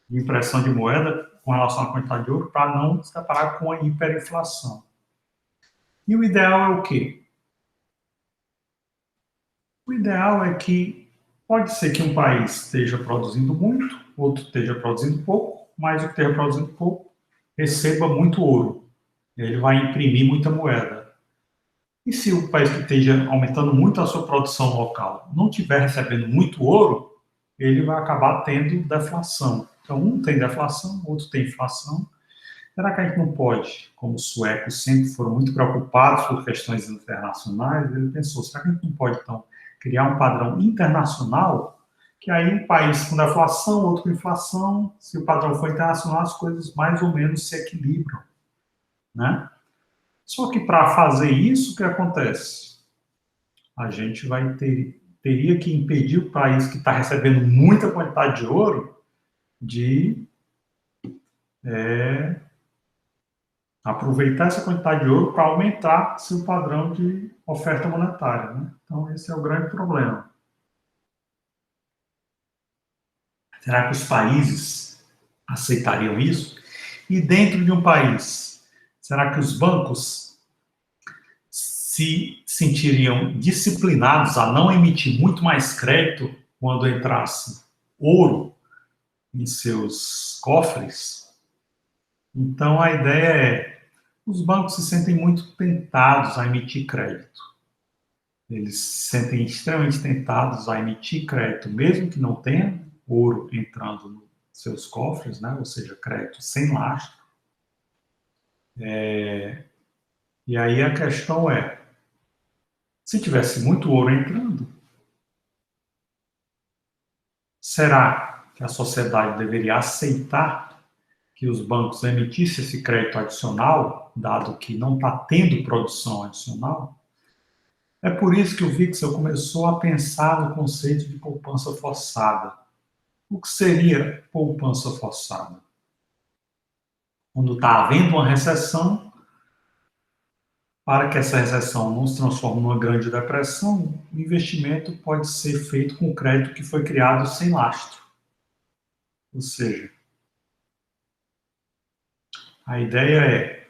de impressão de moeda com relação à quantidade de ouro para não se deparar com a hiperinflação. E o ideal é o quê? O ideal é que pode ser que um país esteja produzindo muito, outro esteja produzindo pouco, mas o que esteja produzindo pouco receba muito ouro. Ele vai imprimir muita moeda. E se o país que esteja aumentando muito a sua produção local não estiver recebendo muito ouro, ele vai acabar tendo deflação. Então, um tem deflação, outro tem inflação. Será que a gente não pode, como os suecos sempre foram muito preocupados por questões internacionais, ele pensou, será que a gente não pode, então, criar um padrão internacional, que aí um país com deflação, outro com inflação, se o padrão for internacional, as coisas mais ou menos se equilibram, né? Só que para fazer isso, o que acontece? A gente teria que impedir o país que está recebendo muita quantidade de ouro de aproveitar essa quantidade de ouro para aumentar seu padrão de oferta monetária. Né? Então, esse é o grande problema. Será que os países aceitariam isso? E dentro de um país, será que os bancos se sentiriam disciplinados a não emitir muito mais crédito quando entrasse ouro em seus cofres? Então, a ideia é: os bancos se sentem muito tentados a emitir crédito. Eles se sentem extremamente tentados a emitir crédito, mesmo que não tenha ouro entrando nos seus cofres, né? Ou seja, crédito sem lastro. E aí a questão é, se tivesse muito ouro entrando, será que a sociedade deveria aceitar que os bancos emitissem esse crédito adicional, dado que não está tendo produção adicional? É por isso que o Wixel começou a pensar no conceito de poupança forçada. O que seria poupança forçada? Quando está havendo uma recessão, para que essa recessão não se transforme numa grande depressão, o investimento pode ser feito com crédito que foi criado sem lastro. Ou seja, a ideia é: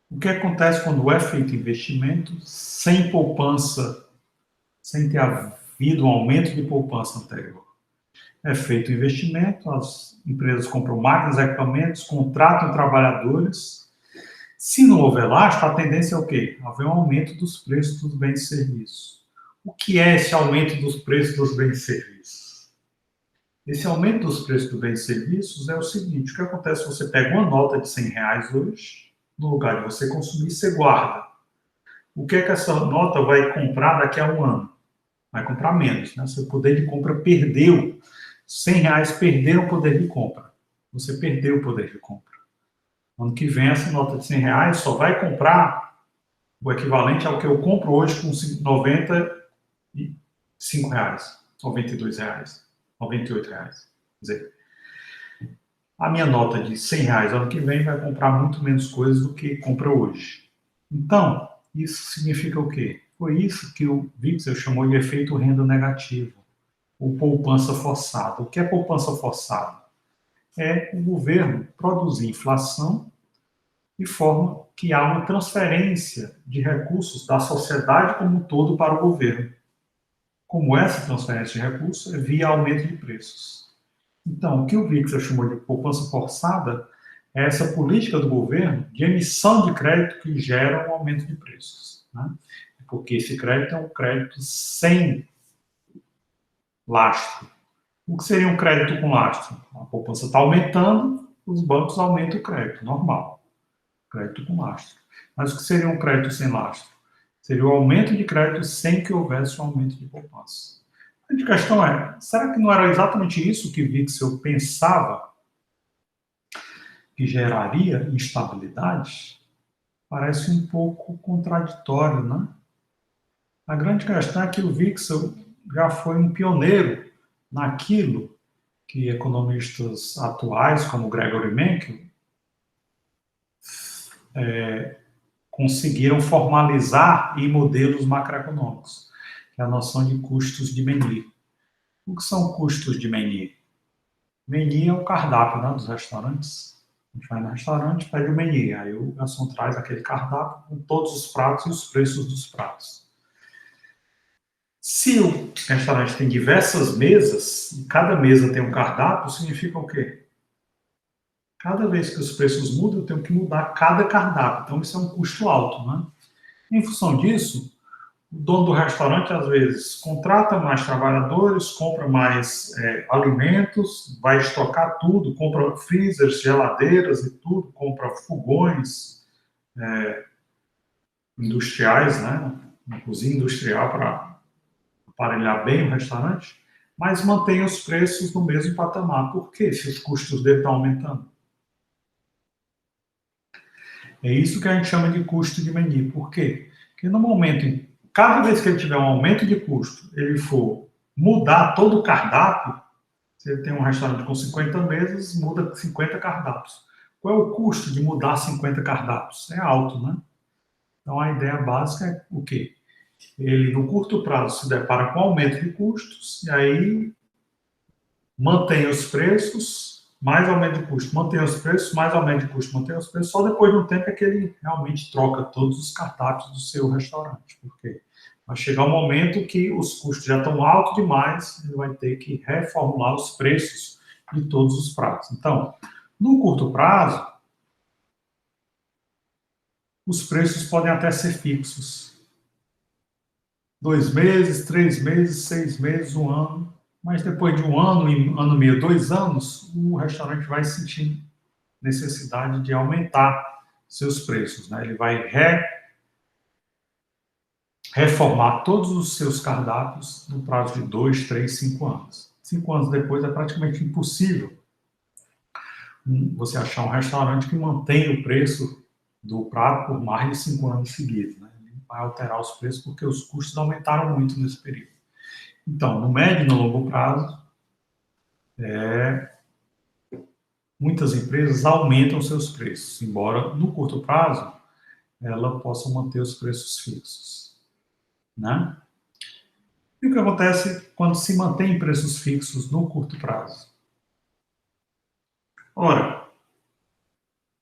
o que acontece quando é feito investimento sem poupança, sem ter havido um aumento de poupança anterior? É feito investimento, as empresas compram máquinas, equipamentos, contratam trabalhadores. Se não houver lastro, a tendência é o quê? Haver um aumento dos preços dos bens e serviços. O que é esse aumento dos preços dos bens e serviços? Esse aumento dos preços dos bens e serviços é o seguinte: o que acontece se você pega uma nota de R$100 hoje, no lugar de você consumir, você guarda. O que é que essa nota vai comprar daqui a um ano? Vai comprar menos, né? Seu poder de compra perdeu. R$100 perderam o poder de compra. Você perdeu o poder de compra. Ano que vem, essa nota de R$100 só vai comprar o equivalente ao que eu compro hoje com R$ 95, R$ 92, R$ 98. Quer dizer, a minha nota de R$ 100 ano que vem vai comprar muito menos coisas do que compra hoje. Então, isso significa o quê? Foi isso que o Wixel chamou de efeito renda negativo, ou poupança forçada. O que é poupança forçada? É o governo produzir inflação de forma que há uma transferência de recursos da sociedade como um todo para o governo. Como essa transferência de recursos é via aumento de preços. Então, o que o Wixel chamou de poupança forçada é essa política do governo de emissão de crédito que gera um aumento de preços. Né? Porque esse crédito é um crédito sem lastro. O que seria um crédito com lastro? A poupança está aumentando, os bancos aumentam o crédito, normal. Crédito com lastro. Mas o que seria um crédito sem lastro? Seria o aumento de crédito sem que houvesse um aumento de poupança. A questão é, será que não era exatamente isso que Wixel pensava que geraria instabilidade? Parece um pouco contraditório, né? A grande questão é que o Wixel já foi um pioneiro naquilo que economistas atuais, como Gregory Menkel, conseguiram formalizar em modelos macroeconômicos, que é a noção de custos de Menier. O que são custos de Menier? Menier é o cardápio, né, dos restaurantes. A gente vai no restaurante, pede o Menier, aí o garçom traz aquele cardápio com todos os pratos e os preços dos pratos. Se o restaurante tem diversas mesas, e cada mesa tem um cardápio, significa o quê? Cada vez que os preços mudam, eu tenho que mudar cada cardápio. Então, isso é um custo alto, né? Em função disso, o dono do restaurante, às vezes, contrata mais trabalhadores, compra mais alimentos, vai estocar tudo, compra freezers, geladeiras e tudo, compra fogões industriais, né? Uma cozinha industrial para aparelhar bem o restaurante, mas mantém os preços no mesmo patamar. Por quê? Se os custos dele estão aumentando. É isso que a gente chama de custo de Menier. Por quê? Porque no momento, cada vez que ele tiver um aumento de custo, ele for mudar todo o cardápio, se ele tem um restaurante com 50 mesas, muda 50 cardápios. Qual é o custo de mudar 50 cardápios? É alto, né? Então a ideia básica é o quê? Ele, no curto prazo, se depara com aumento de custos, e aí mantém os preços, mais aumento de custo, mantém os preços, mais aumento de custo, mantém os preços, só depois de um tempo é que ele realmente troca todos os cardápios do seu restaurante, porque vai chegar um momento que os custos já estão altos demais, ele vai ter que reformular os preços de todos os pratos. Então, no curto prazo, os preços podem até ser fixos. 2 meses, 3 meses, 6 meses, 1 ano. Mas depois de 1 ano, ano e meio, 2 anos, o restaurante vai sentir necessidade de aumentar seus preços. Né? Ele vai reformar todos os seus cardápios no prazo de 2, 3, 5 anos. 5 anos depois é praticamente impossível você achar um restaurante que mantenha o preço do prato por mais de 5 anos seguidos. Né? Ele vai alterar os preços porque os custos aumentaram muito nesse período. Então, no médio e no longo prazo, muitas empresas aumentam seus preços, embora no curto prazo ela possa manter os preços fixos. Né? E o que acontece quando se mantém preços fixos no curto prazo? Ora,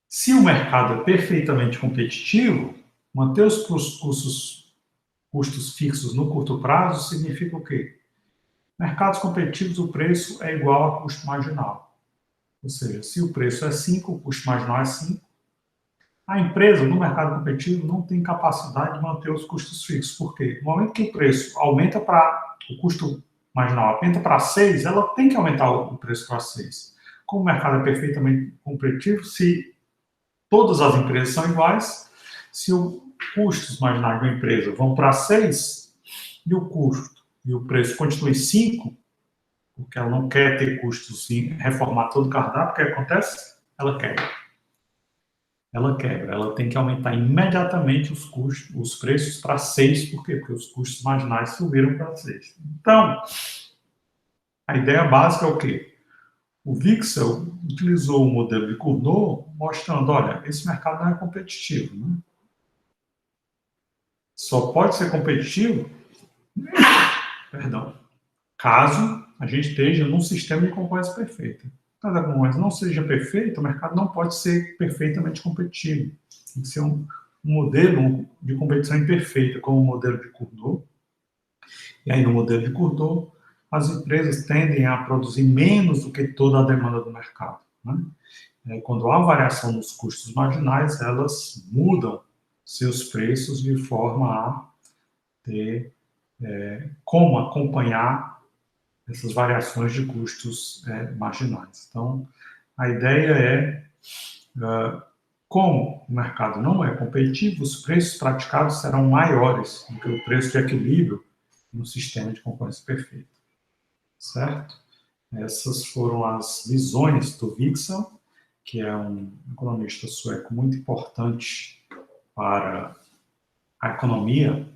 se o mercado é perfeitamente competitivo, manter os custos fixos no curto prazo significa o quê? Mercados competitivos, o preço é igual a custo marginal. Ou seja, se o preço é 5, o custo marginal é 5. A empresa, no mercado competitivo, não tem capacidade de manter os custos fixos. Por quê? No momento que o preço aumenta para o custo marginal aumenta para 6, ela tem que aumentar o preço para 6. Como o mercado é perfeitamente competitivo, se todas as empresas são iguais, se os custos marginais de uma empresa vão para 6 e o custo e o preço continua em 5, porque ela não quer ter custos em reformar todo o cardápio, o que acontece? Ela quer. ela quebra. Ela tem que aumentar imediatamente os custos, os preços para 6, por quê? Porque os custos marginais subiram para 6. Então, a ideia básica é o quê? O Vixel utilizou o modelo de Cournot, mostrando, olha, esse mercado não é competitivo, né? Só pode ser competitivo, perdão, caso a gente esteja num sistema de concorrência perfeita. Caso a concorrência não seja perfeita, o mercado não pode ser perfeitamente competitivo. Tem que ser um modelo de competição imperfeita, como o modelo de Cournot. E aí, no modelo de Cournot, as empresas tendem a produzir menos do que toda a demanda do mercado, né? Quando há variação nos custos marginais, elas mudam seus preços de forma a ter como acompanhar essas variações de custos marginais. Então, a ideia é, como o mercado não é competitivo, os preços praticados serão maiores do que o preço de equilíbrio no sistema de concorrência perfeita. Certo? Essas foram as visões do Vixel, que é um economista sueco muito importante para a economia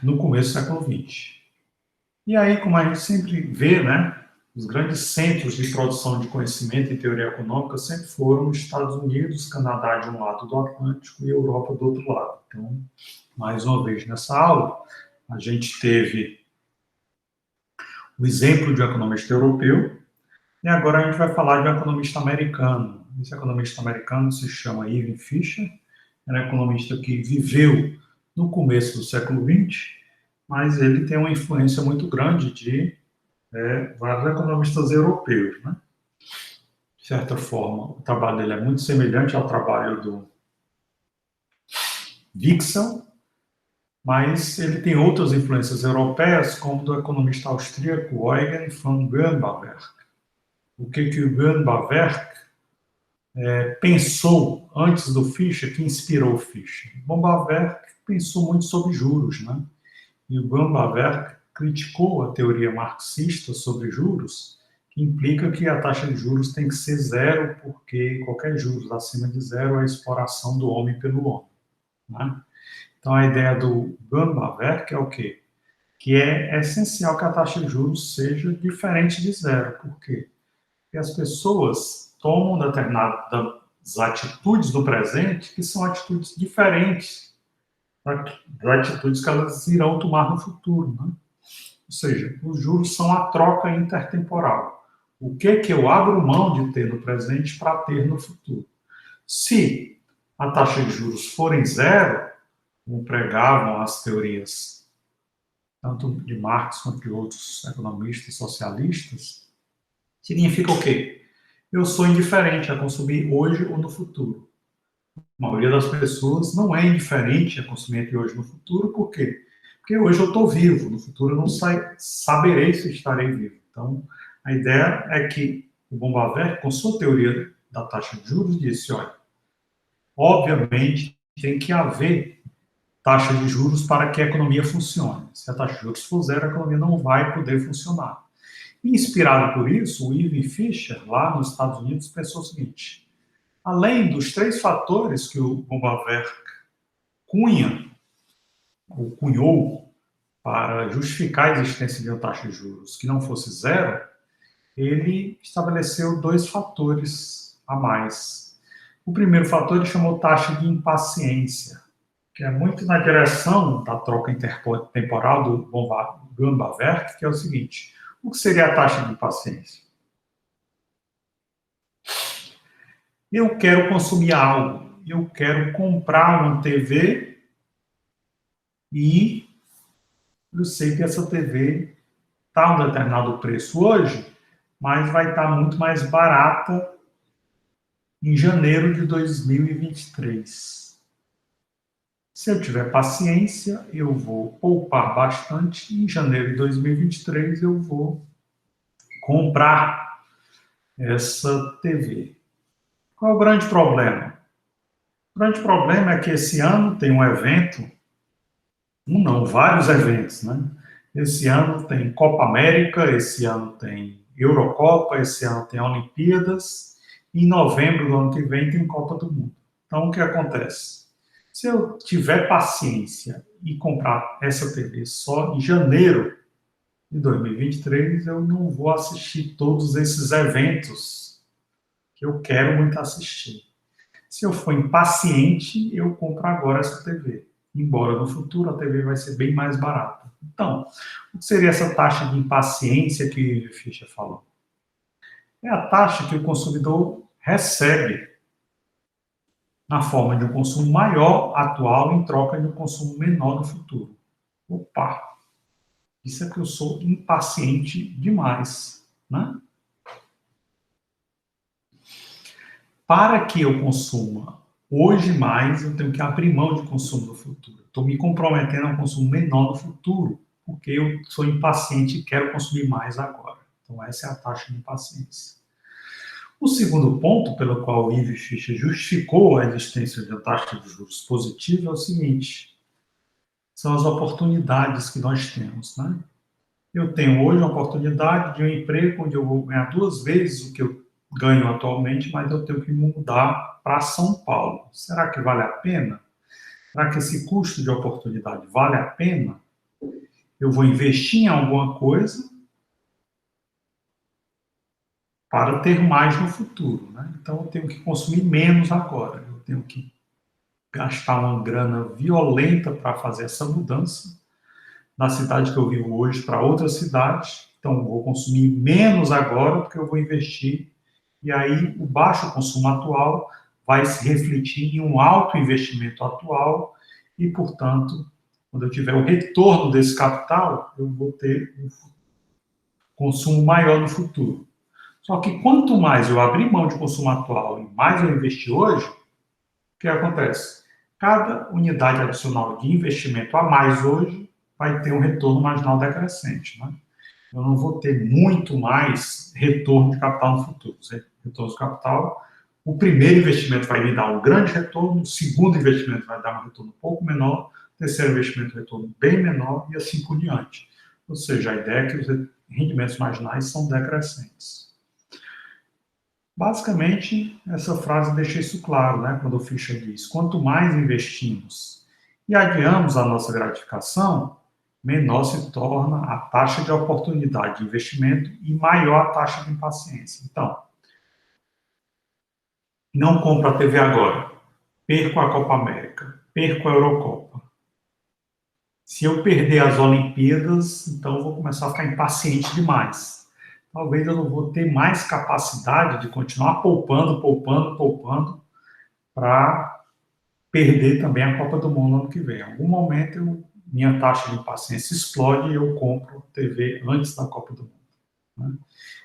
no começo do século XX. E aí, como a gente sempre vê, né, os grandes centros de produção de conhecimento e teoria econômica sempre foram os Estados Unidos, Canadá de um lado do Atlântico e Europa do outro lado. Então, mais uma vez nessa aula, a gente teve o exemplo de um economista europeu, e agora a gente vai falar de um economista americano. Esse economista americano se chama Irving Fisher, é um economista que viveu no começo do século XX, mas ele tem uma influência muito grande de vários economistas europeus, né? De certa forma, o trabalho dele é muito semelhante ao trabalho do Vixel, mas ele tem outras influências europeias, como do economista austríaco Eugen von Böhm-Bawerk. O que o Böhm-Bawerk pensou antes do Fischer, que inspirou o Fischer? O Böhm-Bawerk pensou muito sobre juros, né? E o Böhm-Bawerk criticou a teoria marxista sobre juros, que implica que a taxa de juros tem que ser zero, porque qualquer juros acima de zero é a exploração do homem pelo homem, né? Então, a ideia do Böhm-Bawerk é o quê? Que é essencial que a taxa de juros seja diferente de zero. Por quê? Porque as pessoas tomam determinadas atitudes no presente que são atitudes diferentes das atitudes que elas irão tomar no futuro, né? Ou seja, os juros são a troca intertemporal. O que eu abro mão de ter no presente para ter no futuro? Se a taxa de juros for em zero, como pregavam as teorias tanto de Marx quanto de outros economistas socialistas, significa o quê? Eu sou indiferente a consumir hoje ou no futuro. A maioria das pessoas não é indiferente a consumir entre hoje e no futuro, por quê? Porque hoje eu estou vivo, no futuro eu não saberei se estarei vivo. Então, a ideia é que o Böhm-Bawerk, com sua teoria da taxa de juros, disse, olha, obviamente tem que haver taxa de juros para que a economia funcione. Se a taxa de juros for zero, a economia não vai poder funcionar. Inspirado por isso, o Irving Fisher, lá nos Estados Unidos, pensou o seguinte: além dos 3 fatores que o Böhm-Bawerk cunhou para justificar a existência de uma taxa de juros que não fosse zero, ele estabeleceu 2 fatores a mais. O primeiro fator ele chamou taxa de impaciência, que é muito na direção da troca intertemporal do Böhm-Bawerk, que é o seguinte: o que seria a taxa de impaciência? Eu quero consumir algo, eu quero comprar uma TV e eu sei que essa TV está a um determinado preço hoje, mas vai estar muito mais barata em janeiro de 2023. Se eu tiver paciência, eu vou poupar bastante e em janeiro de 2023 eu vou comprar essa TV. Qual é o grande problema? O grande problema é que esse ano tem um evento, vários eventos, né? Esse ano tem Copa América, esse ano tem Eurocopa, esse ano tem Olimpíadas, em novembro do ano que vem tem Copa do Mundo. Então, o que acontece? Se eu tiver paciência e comprar essa TV só em janeiro de 2023, eu não vou assistir todos esses eventos que eu quero muito assistir. Se eu for impaciente, eu compro agora essa TV. Embora no futuro a TV vai ser bem mais barata. Então, o que seria essa taxa de impaciência que o Fischer falou? É a taxa que o consumidor recebe na forma de um consumo maior atual em troca de um consumo menor no futuro. Opa, isso é que eu sou impaciente demais, né? Para que eu consuma hoje mais, eu tenho que abrir mão de consumo no futuro. Estou me comprometendo a um consumo menor no futuro, porque eu sou impaciente e quero consumir mais agora. Então, essa é a taxa de impaciência. O segundo ponto pelo qual o Ivo Fischer justificou a existência de uma taxa de juros positiva é o seguinte: são as oportunidades que nós temos, né? Eu tenho hoje a oportunidade de um emprego onde eu vou ganhar 2 vezes o que eu ganho atualmente, mas eu tenho que me mudar para São Paulo. Será que vale a pena? Será que esse custo de oportunidade vale a pena? Eu vou investir em alguma coisa para ter mais no futuro, né? Então eu tenho que consumir menos agora. Eu tenho que gastar uma grana violenta para fazer essa mudança da cidade que eu vivo hoje para outra cidade. Então, eu vou consumir menos agora, porque eu vou investir. E aí, o baixo consumo atual vai se refletir em um alto investimento atual. E, portanto, quando eu tiver o retorno desse capital, eu vou ter um consumo maior no futuro. Só que quanto mais eu abrir mão de consumo atual e mais eu investir hoje, o que acontece? Cada unidade adicional de investimento a mais hoje vai ter um retorno marginal decrescente, né? Eu não vou ter muito mais retorno de capital no futuro. Retorno de capital, o primeiro investimento vai me dar um grande retorno, o segundo investimento vai dar um retorno um pouco menor, o terceiro investimento um retorno bem menor e assim por diante. Ou seja, a ideia é que os rendimentos marginais são decrescentes. Basicamente, essa frase deixa isso claro, né? Quando o Fischer diz: quanto mais investimos e adiamos a nossa gratificação, menor se torna a taxa de oportunidade de investimento e maior a taxa de impaciência. Então, não compro a TV agora, perco a Copa América, perco a Eurocopa. Se eu perder as Olimpíadas, então eu vou começar a ficar impaciente demais. Talvez eu não vou ter mais capacidade de continuar poupando, para perder também a Copa do Mundo no ano que vem. Em algum momento, minha taxa de impaciência explode e eu compro TV antes da Copa do Mundo, né?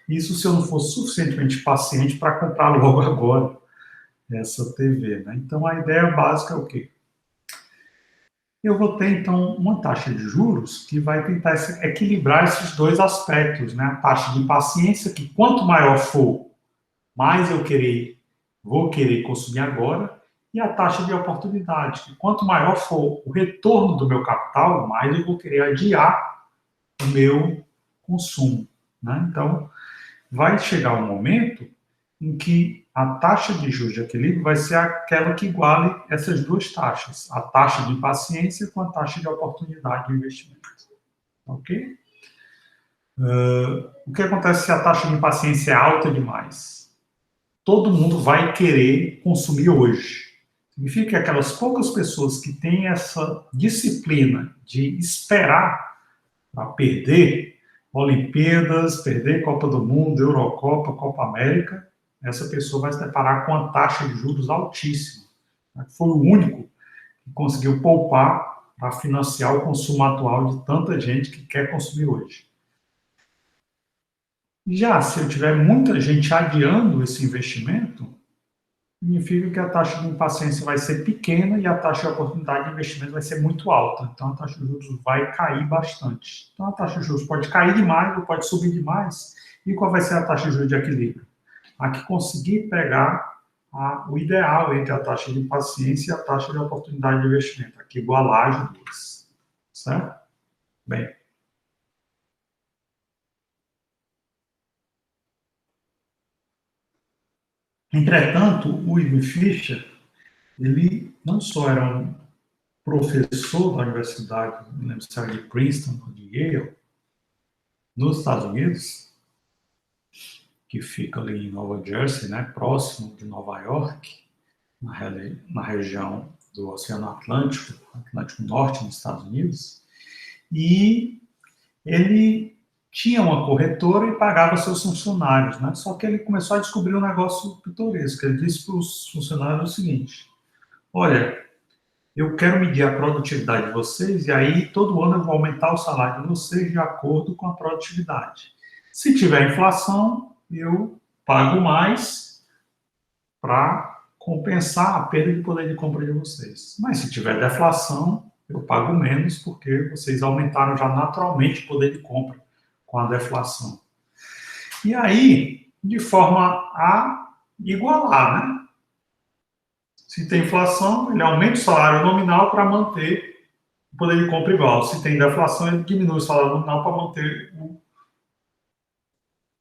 Isso se eu não for suficientemente paciente para comprar logo agora essa TV, né? Então, a ideia básica é o quê? Eu vou ter, então, uma taxa de juros que vai tentar equilibrar esses dois aspectos, né? A taxa de impaciência, que quanto maior for, mais vou querer consumir agora, e a taxa de oportunidade, que quanto maior for o retorno do meu capital, mais eu vou querer adiar o meu consumo, né? Então, vai chegar um momento em que a taxa de juros de equilíbrio vai ser aquela que iguale essas duas taxas, a taxa de impaciência com a taxa de oportunidade de investimento. Ok? O que acontece se a taxa de impaciência é alta demais? Todo mundo vai querer consumir hoje. Significa que aquelas poucas pessoas que têm essa disciplina de esperar para perder Olimpíadas, perder Copa do Mundo, Eurocopa, Copa América, essa pessoa vai se deparar com uma taxa de juros altíssima. Foi o único que conseguiu poupar para financiar o consumo atual de tanta gente que quer consumir hoje. Já se eu tiver muita gente adiando esse investimento, significa que a taxa de impaciência vai ser pequena e a taxa de oportunidade de investimento vai ser muito alta. Então, a taxa de juros vai cair bastante. Então, a taxa de juros pode cair demais ou pode subir demais. E qual vai ser a taxa de juros de equilíbrio? A que conseguir pegar o ideal entre a taxa de impaciência e a taxa de oportunidade de investimento. A que igualar as duas. Certo? Bem, Entretanto, o Irving Fisher, ele não só era um professor da universidade, não lembro se era de Princeton ou de Yale, nos Estados Unidos, que fica ali em Nova Jersey, né, próximo de Nova York, na região do Oceano Atlântico, Atlântico Norte, nos Estados Unidos, e ele tinha uma corretora e pagava seus funcionários, né? Só que ele começou a descobrir um negócio pitoresco. Ele disse para os funcionários o seguinte: olha, eu quero medir a produtividade de vocês e aí todo ano eu vou aumentar o salário de vocês de acordo com a produtividade. Se tiver inflação, eu pago mais para compensar a perda de poder de compra de vocês. Mas se tiver deflação, eu pago menos porque vocês aumentaram já naturalmente o poder de compra com a deflação. E aí, de forma a igualar, né? Se tem inflação, ele aumenta o salário nominal para manter o poder de compra igual. Se tem deflação, ele diminui o salário nominal para manter o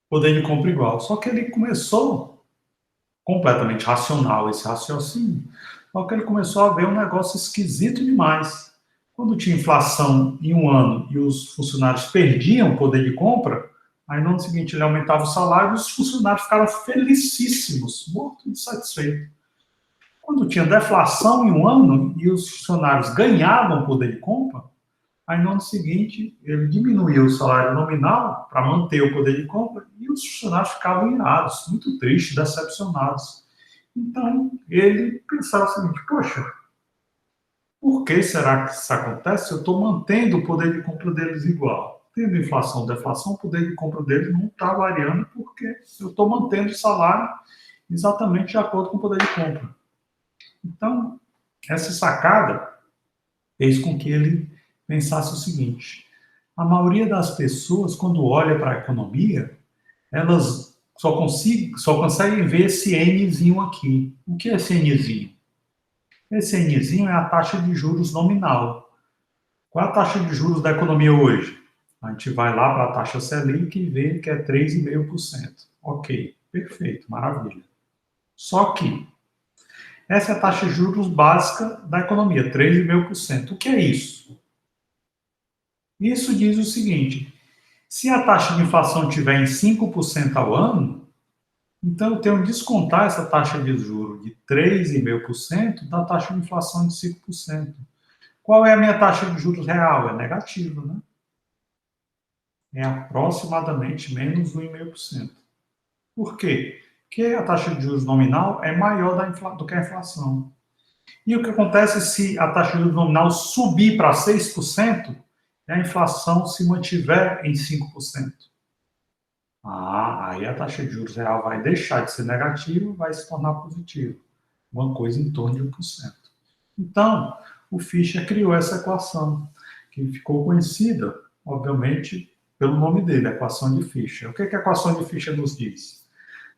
poder de compra igual. Só que ele começou completamente racional esse raciocínio, só que ele começou a ver um negócio esquisito demais. Quando tinha inflação em um ano e os funcionários perdiam o poder de compra, aí no ano seguinte ele aumentava o salário e os funcionários ficaram felicíssimos, mortos de satisfeito. Quando tinha deflação em um ano e os funcionários ganhavam poder de compra, aí no ano seguinte ele diminuía o salário nominal para manter o poder de compra e os funcionários ficavam irados, muito tristes, decepcionados. Então ele pensava o seguinte: poxa, por que será que isso acontece? Eu estou mantendo o poder de compra deles igual. Tendo inflação, deflação, o poder de compra deles não está variando porque eu estou mantendo o salário exatamente de acordo com o poder de compra. Então, essa sacada fez com que ele pensasse o seguinte: a maioria das pessoas, quando olha para a economia, elas só conseguem ver esse Nzinho aqui. O que é esse Nzinho? Esse Nzinho é a taxa de juros nominal. Qual é a taxa de juros da economia hoje? A gente vai lá para a taxa Selic e vê que é 3,5%. Ok, perfeito, maravilha. Só que essa é a taxa de juros básica da economia, 3,5%. O que é isso? Isso diz o seguinte: se a taxa de inflação estiver em 5% ao ano, então eu tenho que descontar essa taxa de juros de 3,5% da taxa de inflação de 5%. Qual é a minha taxa de juros real? É negativa, né? É aproximadamente menos 1,5%. Por quê? Porque a taxa de juros nominal é maior do que a inflação. E o que acontece se a taxa de juros nominal subir para 6% e a inflação se mantiver em 5%? Aí a taxa de juros real vai deixar de ser negativa e vai se tornar positiva. Uma coisa em torno de 1%. Então, o Fischer criou essa equação, que ficou conhecida, obviamente, pelo nome dele, a equação de Fischer. O que a equação de Fischer nos diz?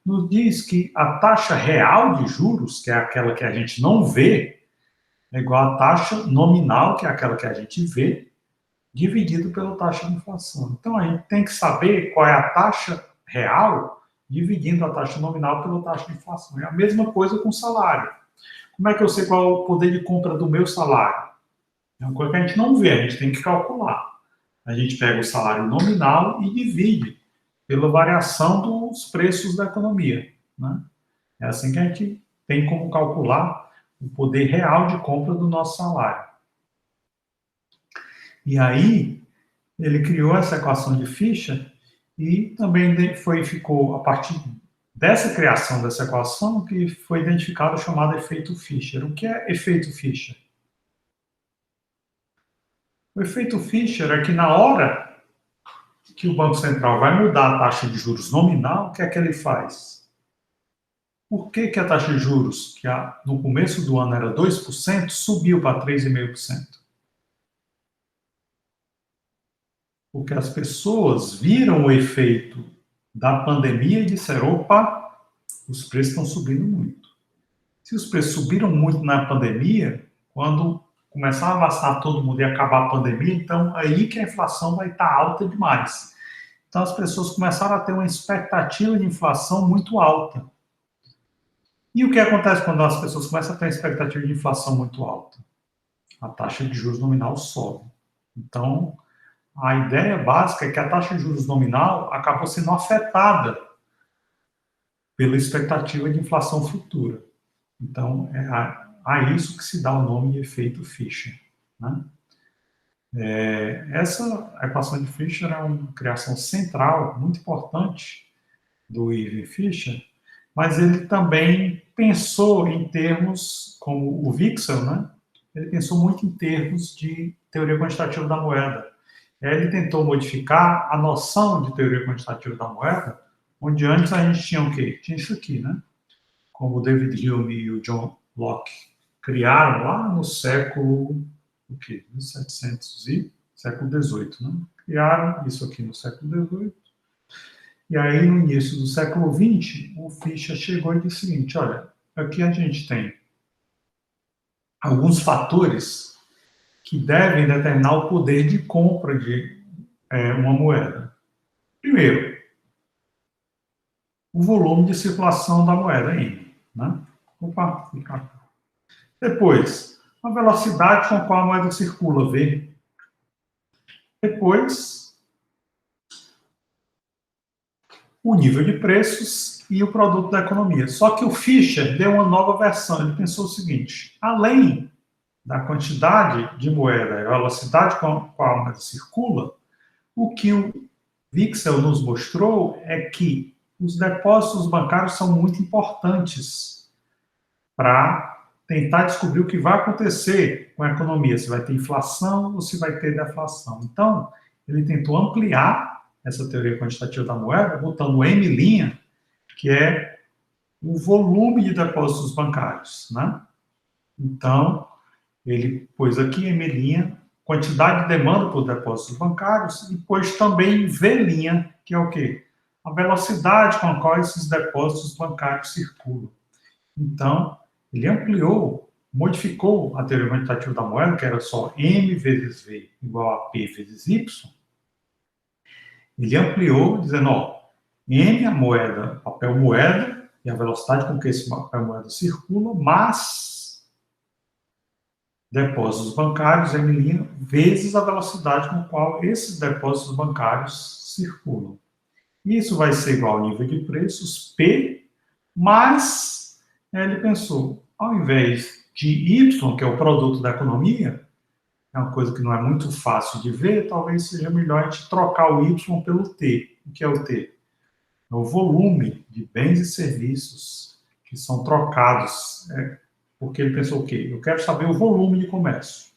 Nos diz que a taxa real de juros, que é aquela que a gente não vê, é igual à taxa nominal, que é aquela que a gente vê, dividido pela taxa de inflação. Então, a gente tem que saber qual é a taxa real, dividindo a taxa nominal pela taxa de inflação. É a mesma coisa com o salário. Como é que eu sei qual é o poder de compra do meu salário? É uma coisa que a gente não vê, a gente tem que calcular. A gente pega o salário nominal e divide pela variação dos preços da economia, né? É assim que a gente tem como calcular o poder real de compra do nosso salário. E aí, ele criou essa equação de Fischer e também ficou a partir dessa criação dessa equação que foi identificado o chamado efeito Fischer. O que é efeito Fischer? O efeito Fischer é que na hora que o Banco Central vai mudar a taxa de juros nominal, o que é que ele faz? Por que a taxa de juros, que no começo do ano era 2%, subiu para 3,5%? Porque as pessoas viram o efeito da pandemia e disseram: opa, os preços estão subindo muito. Se os preços subiram muito na pandemia, quando começar a vacinar todo mundo e acabar a pandemia, então aí que a inflação vai estar alta demais. Então as pessoas começaram a ter uma expectativa de inflação muito alta. E o que acontece quando as pessoas começam a ter uma expectativa de inflação muito alta? A taxa de juros nominal sobe. Então, a ideia básica é que a taxa de juros nominal acabou sendo afetada pela expectativa de inflação futura. Então, é a isso que se dá o nome de efeito Fischer. Né? Essa equação de Fischer é uma criação central, muito importante, do Irving Fischer, mas ele também pensou em termos, como o Wixell, né? Ele pensou muito em termos de teoria quantitativa da moeda. Ele tentou modificar a noção de teoria quantitativa da moeda, onde antes a gente tinha o quê? Tinha isso aqui, né? Como o David Hume e o John Locke criaram lá no século o quê? 1700 e século XVIII, né? Criaram isso aqui no século XVIII. E aí, no início do século XX, o Fischer chegou e disse o seguinte: olha, aqui a gente tem alguns fatores que devem determinar o poder de compra de uma moeda. Primeiro, o volume de circulação da moeda M. Né? Opa, depois, a velocidade com a qual a moeda circula, V. Depois, o nível de preços e o produto da economia. Só que o Fischer deu uma nova versão. Ele pensou o seguinte: além da quantidade de moeda e a velocidade com a qual a moeda circula, o que o Wixell nos mostrou é que os depósitos bancários são muito importantes para tentar descobrir o que vai acontecer com a economia, se vai ter inflação ou se vai ter deflação. Então, ele tentou ampliar essa teoria quantitativa da moeda, botando M', que é o volume de depósitos bancários, né? Então, ele pôs aqui M', quantidade de demanda por depósitos bancários, e pôs também V', que é o quê? A velocidade com a qual esses depósitos bancários circulam. Então, ele ampliou, modificou a teoria quantitativa da moeda, que era só M vezes V igual a P vezes Y. Ele ampliou, dizendo, ó, M a moeda, papel moeda, e a velocidade com que esse papel moeda circula, mas depósitos bancários, M', vezes a velocidade com a qual esses depósitos bancários circulam. Isso vai ser igual ao nível de preços, P, mas ele pensou, ao invés de Y, que é o produto da economia, é uma coisa que não é muito fácil de ver, talvez seja melhor a gente trocar o Y pelo T. O que é o T? É o volume de bens e serviços que são trocados. Porque ele pensou o quê? Eu quero saber o volume de comércio.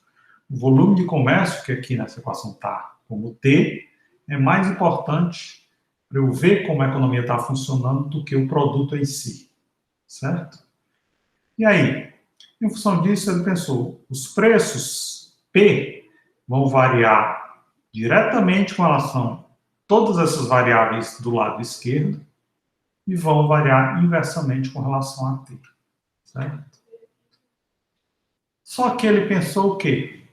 O volume de comércio, que aqui nessa equação está como T, é mais importante para eu ver como a economia está funcionando do que o produto em si. Certo? E aí, em função disso, ele pensou, os preços P vão variar diretamente com relação a todas essas variáveis do lado esquerdo e vão variar inversamente com relação a T. Certo? Só que ele pensou o quê?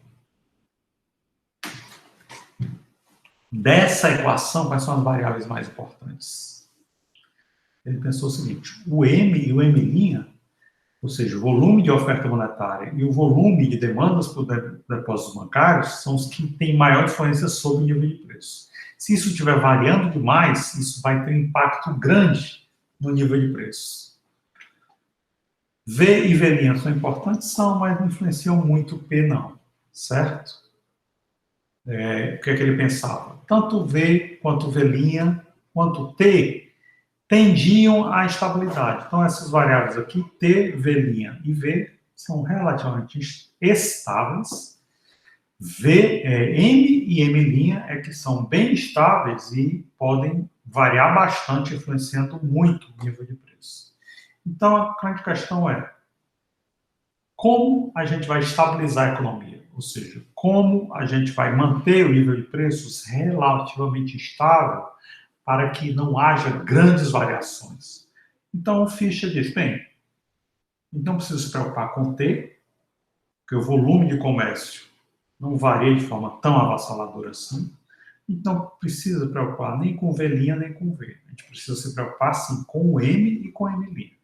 Dessa equação, quais são as variáveis mais importantes? Ele pensou o seguinte, o M e o M', ou seja, o volume de oferta monetária e o volume de demandas por depósitos bancários, são os que têm maior influência sobre o nível de preço. Se isso estiver variando demais, isso vai ter um impacto grande no nível de preço. V e V' são importantes, mas não influenciam muito o P, não. Certo? O que é que ele pensava? Tanto V, quanto V', quanto T, tendiam à estabilidade. Então, essas variáveis aqui, T, V' e V, são relativamente estáveis. M e M' é que são bem estáveis e podem variar bastante, influenciando muito o nível de preço. Então, a grande questão é como a gente vai estabilizar a economia? Ou seja, como a gente vai manter o nível de preços relativamente estável para que não haja grandes variações. Então, o Fischer diz, bem, não precisa se preocupar com T, porque o volume de comércio não varia de forma tão avassaladora assim. Então, precisa se preocupar nem com V' nem com V. A gente precisa se preocupar, sim, com o M e com o M'.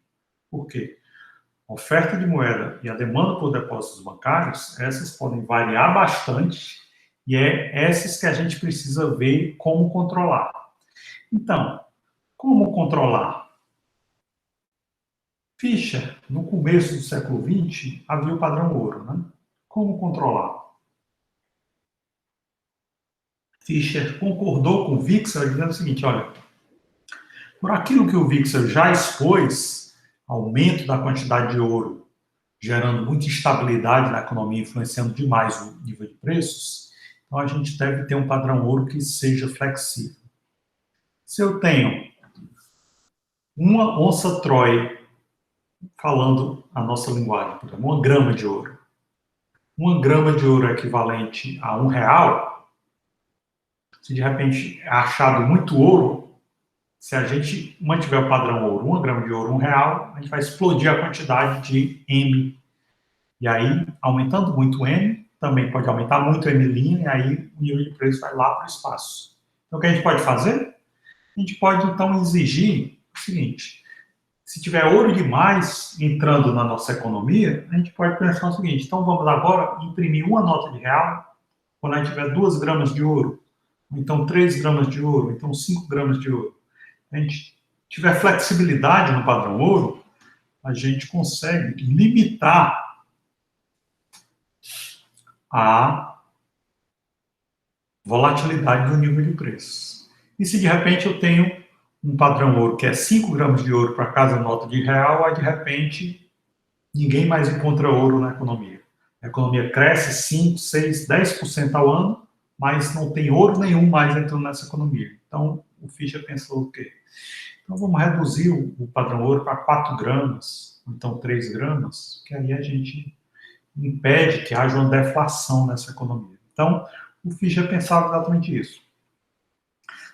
Por quê? a oferta de moeda e a demanda por depósitos bancários, essas podem variar bastante e é essas que a gente precisa ver como controlar. Então, como controlar? Fischer, no começo do século XX, havia o padrão ouro, né? Como controlar? Fischer concordou com Wixel dizendo o seguinte, olha, por aquilo que o Wixel já expôs, aumento da quantidade de ouro, gerando muita instabilidade na economia, influenciando demais o nível de preços, então a gente deve ter um padrão ouro que seja flexível. Se eu tenho uma onça Troy, falando a nossa linguagem, por exemplo, 1 grama de ouro. 1 grama de ouro é equivalente a R$1. Se de repente é achado muito ouro, se a gente mantiver o padrão ouro, 1 grama de ouro, R$1, a gente vai explodir a quantidade de M. E aí, aumentando muito o M, também pode aumentar muito o M', e aí o nível de preço vai lá para o espaço. Então, o que a gente pode fazer? A gente pode, então, exigir o seguinte, se tiver ouro demais entrando na nossa economia, a gente pode pensar o seguinte, então vamos agora imprimir uma nota de real quando a gente tiver 2 gramas de ouro, ou então 3 gramas de ouro, ou então 5 gramas de ouro. Se a gente tiver flexibilidade no padrão ouro, a gente consegue limitar a volatilidade do nível de preços. E se de repente eu tenho um padrão ouro que é 5 gramas de ouro para cada nota de real, aí de repente ninguém mais encontra ouro na economia. A economia cresce 5, 6, 10% ao ano, mas não tem ouro nenhum mais entrando nessa economia. Então, o Fischer pensou o quê? Então, vamos reduzir o padrão ouro para 4 gramas, então 3 gramas, que aí a gente impede que haja uma deflação nessa economia. Então, o Fischer pensava exatamente isso.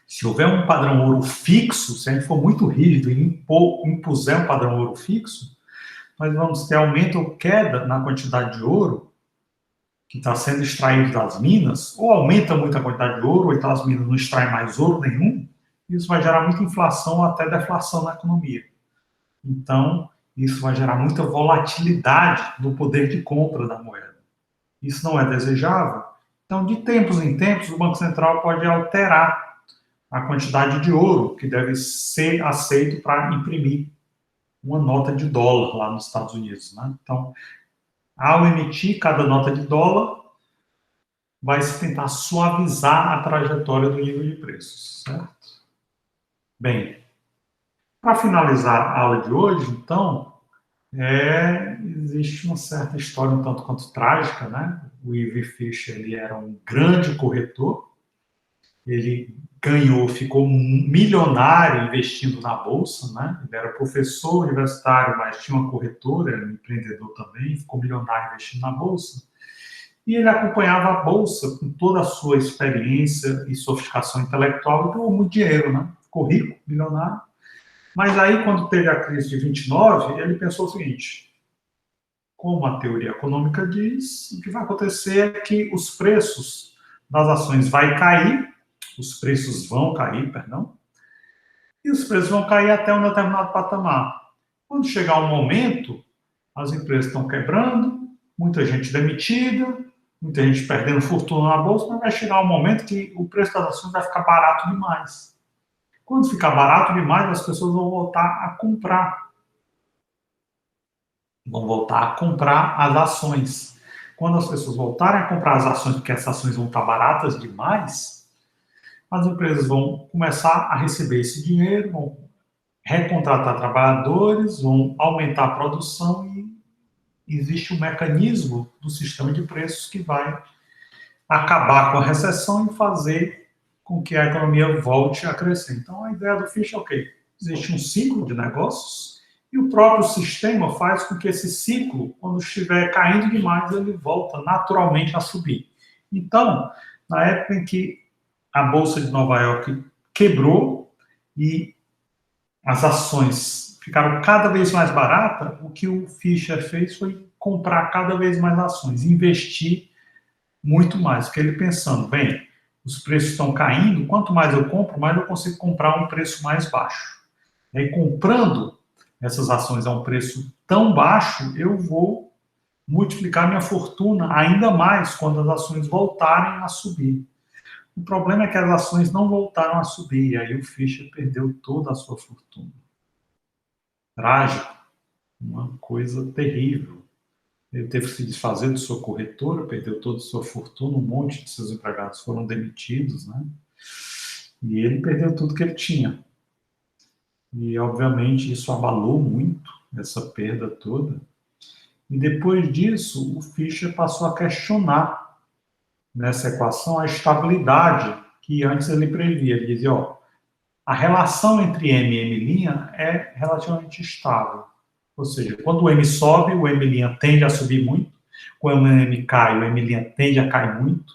Se houver um padrão ouro fixo, se a gente for muito rígido e impuser um padrão ouro fixo, nós vamos ter aumento ou queda na quantidade de ouro que está sendo extraído das minas, ou aumenta muito a quantidade de ouro, ou então as minas não extraem mais ouro nenhum, isso vai gerar muita inflação ou até deflação na economia. Então, isso vai gerar muita volatilidade no poder de compra da moeda. Isso não é desejável. Então, de tempos em tempos, o Banco Central pode alterar a quantidade de ouro que deve ser aceito para imprimir uma nota de dólar lá nos Estados Unidos, né? Então, ao emitir cada nota de dólar, vai se tentar suavizar a trajetória do nível de preços, certo? Bem, para finalizar a aula de hoje, então, existe uma certa história um tanto quanto trágica, né? O Ivy Fischer, ele era um grande corretor, ele ganhou, ficou milionário investindo na bolsa, né? Ele era professor universitário, mas tinha uma corretora, era um empreendedor também, ficou milionário investindo na bolsa. E ele acompanhava a bolsa com toda a sua experiência e sofisticação intelectual e ganhou muito dinheiro, né? Ficou rico, milionário. Mas aí, quando teve a crise de 29, ele pensou o seguinte, como a teoria econômica diz, o que vai acontecer é que os preços das ações vão cair, e os preços vão cair até um determinado patamar. Quando chegar um momento, as empresas estão quebrando, muita gente demitida, muita gente perdendo fortuna na bolsa, mas vai chegar um momento que o preço das ações vai ficar barato demais. Quando ficar barato demais, as pessoas vão voltar a comprar. Vão voltar a comprar as ações. Quando as pessoas voltarem a comprar as ações, porque essas ações vão estar baratas demais, as empresas vão começar a receber esse dinheiro, vão recontratar trabalhadores, vão aumentar a produção e existe um mecanismo do sistema de preços que vai acabar com a recessão e fazer com que a economia volte a crescer. Então, a ideia do Fischer é o quê? Existe um ciclo de negócios e o próprio sistema faz com que esse ciclo, quando estiver caindo demais, ele volta naturalmente a subir. Então, na época em que a Bolsa de Nova York quebrou e as ações ficaram cada vez mais baratas, o que o Fischer fez foi comprar cada vez mais ações, investir muito mais, porque ele pensando, bem, os preços estão caindo, quanto mais eu compro, mais eu consigo comprar a um preço mais baixo. E aí, comprando, essas ações a um preço tão baixo, eu vou multiplicar minha fortuna ainda mais quando as ações voltarem a subir. O problema é que as ações não voltaram a subir, e aí o Fischer perdeu toda a sua fortuna. Trágico, uma coisa terrível. Ele teve que se desfazer de sua corretora, perdeu toda a sua fortuna, um monte de seus empregados foram demitidos, né? E ele perdeu tudo que ele tinha. E, obviamente, isso abalou muito, essa perda toda. E depois disso, o Fischer passou a questionar nessa equação a estabilidade que antes ele previa. Ele dizia, ó, a relação entre M e M' é relativamente estável. Ou seja, quando o M sobe, o M' tende a subir muito, quando o M cai, o M' tende a cair muito,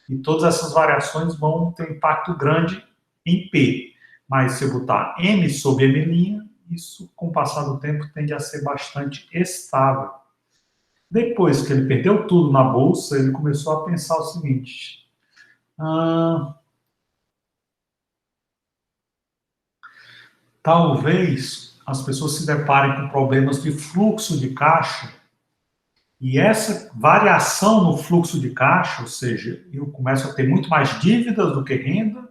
e todas essas variações vão ter impacto grande em P. Mas se eu botar M sobre M', isso, com o passar do tempo, tende a ser bastante estável. Depois que ele perdeu tudo na bolsa, ele começou a pensar o seguinte: talvez as pessoas se deparem com problemas de fluxo de caixa, e essa variação no fluxo de caixa, ou seja, eu começo a ter muito mais dívidas do que renda,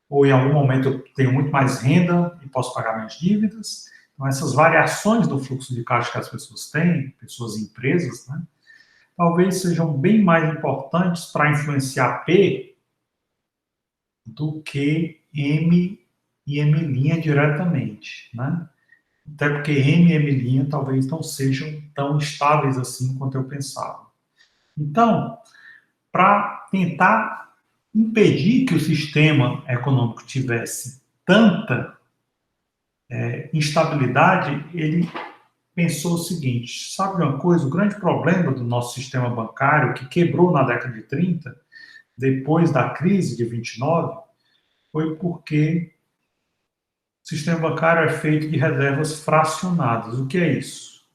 ou em algum momento eu tenho muito mais renda e posso pagar minhas dívidas. Então, essas variações do fluxo de caixa que as pessoas têm, pessoas e empresas, né, talvez sejam bem mais importantes para influenciar P do que M e M' diretamente, né? Até porque M e M' talvez não sejam tão estáveis assim quanto eu pensava. Então, para tentar impedir que o sistema econômico tivesse tanta instabilidade, ele pensou o seguinte: sabe uma coisa? O grande problema do nosso sistema bancário, que quebrou na década de 30, depois da crise de 29, foi porque o sistema bancário é feito de reservas fracionadas. O que é isso?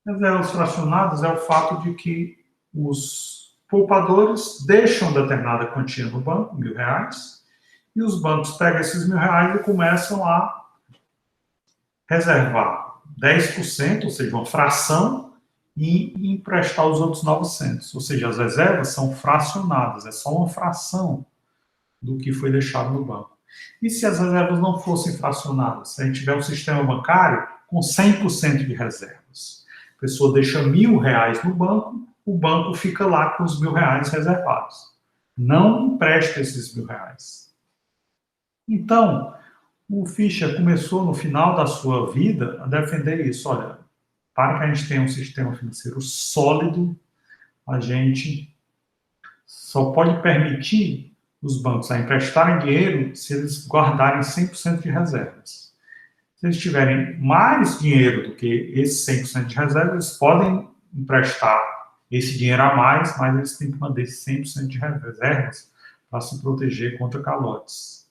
Reservas fracionadas é o fato de que os poupadores deixam determinada quantia no banco, R$ 1.000, e os bancos pegam esses R$ 1.000 e começam a reservar 10%, ou seja, uma fração, e emprestar os outros 900. Ou seja, as reservas são fracionadas, é só uma fração do que foi deixado no banco. E se as reservas não fossem fracionadas? Se a gente tiver um sistema bancário com 100% de reservas, a pessoa deixa R$ 1.000 no banco, o banco fica lá com os R$ 1.000 reservados. Não empresta esses R$ 1.000. Então, o Fischer começou, no final da sua vida, a defender isso. Olha, para que a gente tenha um sistema financeiro sólido, a gente só pode permitir os bancos a emprestarem dinheiro se eles guardarem 100% de reservas. Se eles tiverem mais dinheiro do que esses 100% de reservas, eles podem emprestar esse dinheiro a mais, mas eles têm que manter 100% de reservas para se proteger contra calotes.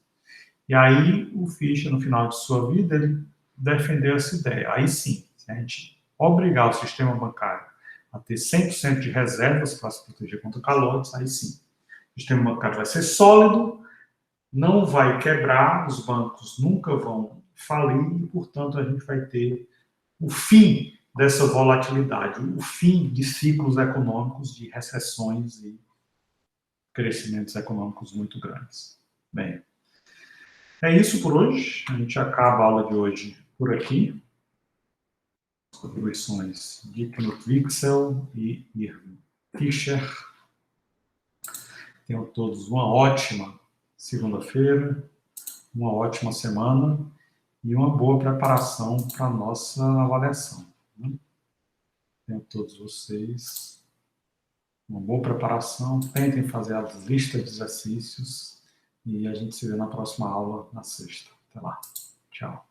E aí o Fischer, no final de sua vida, ele defendeu essa ideia. Aí sim, se a gente obrigar o sistema bancário a ter 100% de reservas para se proteger contra calotes, aí sim, o sistema bancário vai ser sólido, não vai quebrar, os bancos nunca vão falir e, portanto, a gente vai ter o fim dessa volatilidade, o fim de ciclos econômicos, de recessões e crescimentos econômicos muito grandes. Bem, é isso por hoje. A gente acaba a aula de hoje por aqui. Contribuições de Knut Wicksell e Irving Fischer. Tenham todos uma ótima segunda-feira, uma ótima semana e uma boa preparação para a nossa avaliação. Tenham todos vocês uma boa preparação, tentem fazer as listas de exercícios e a gente se vê na próxima aula, na sexta. Até lá. Tchau.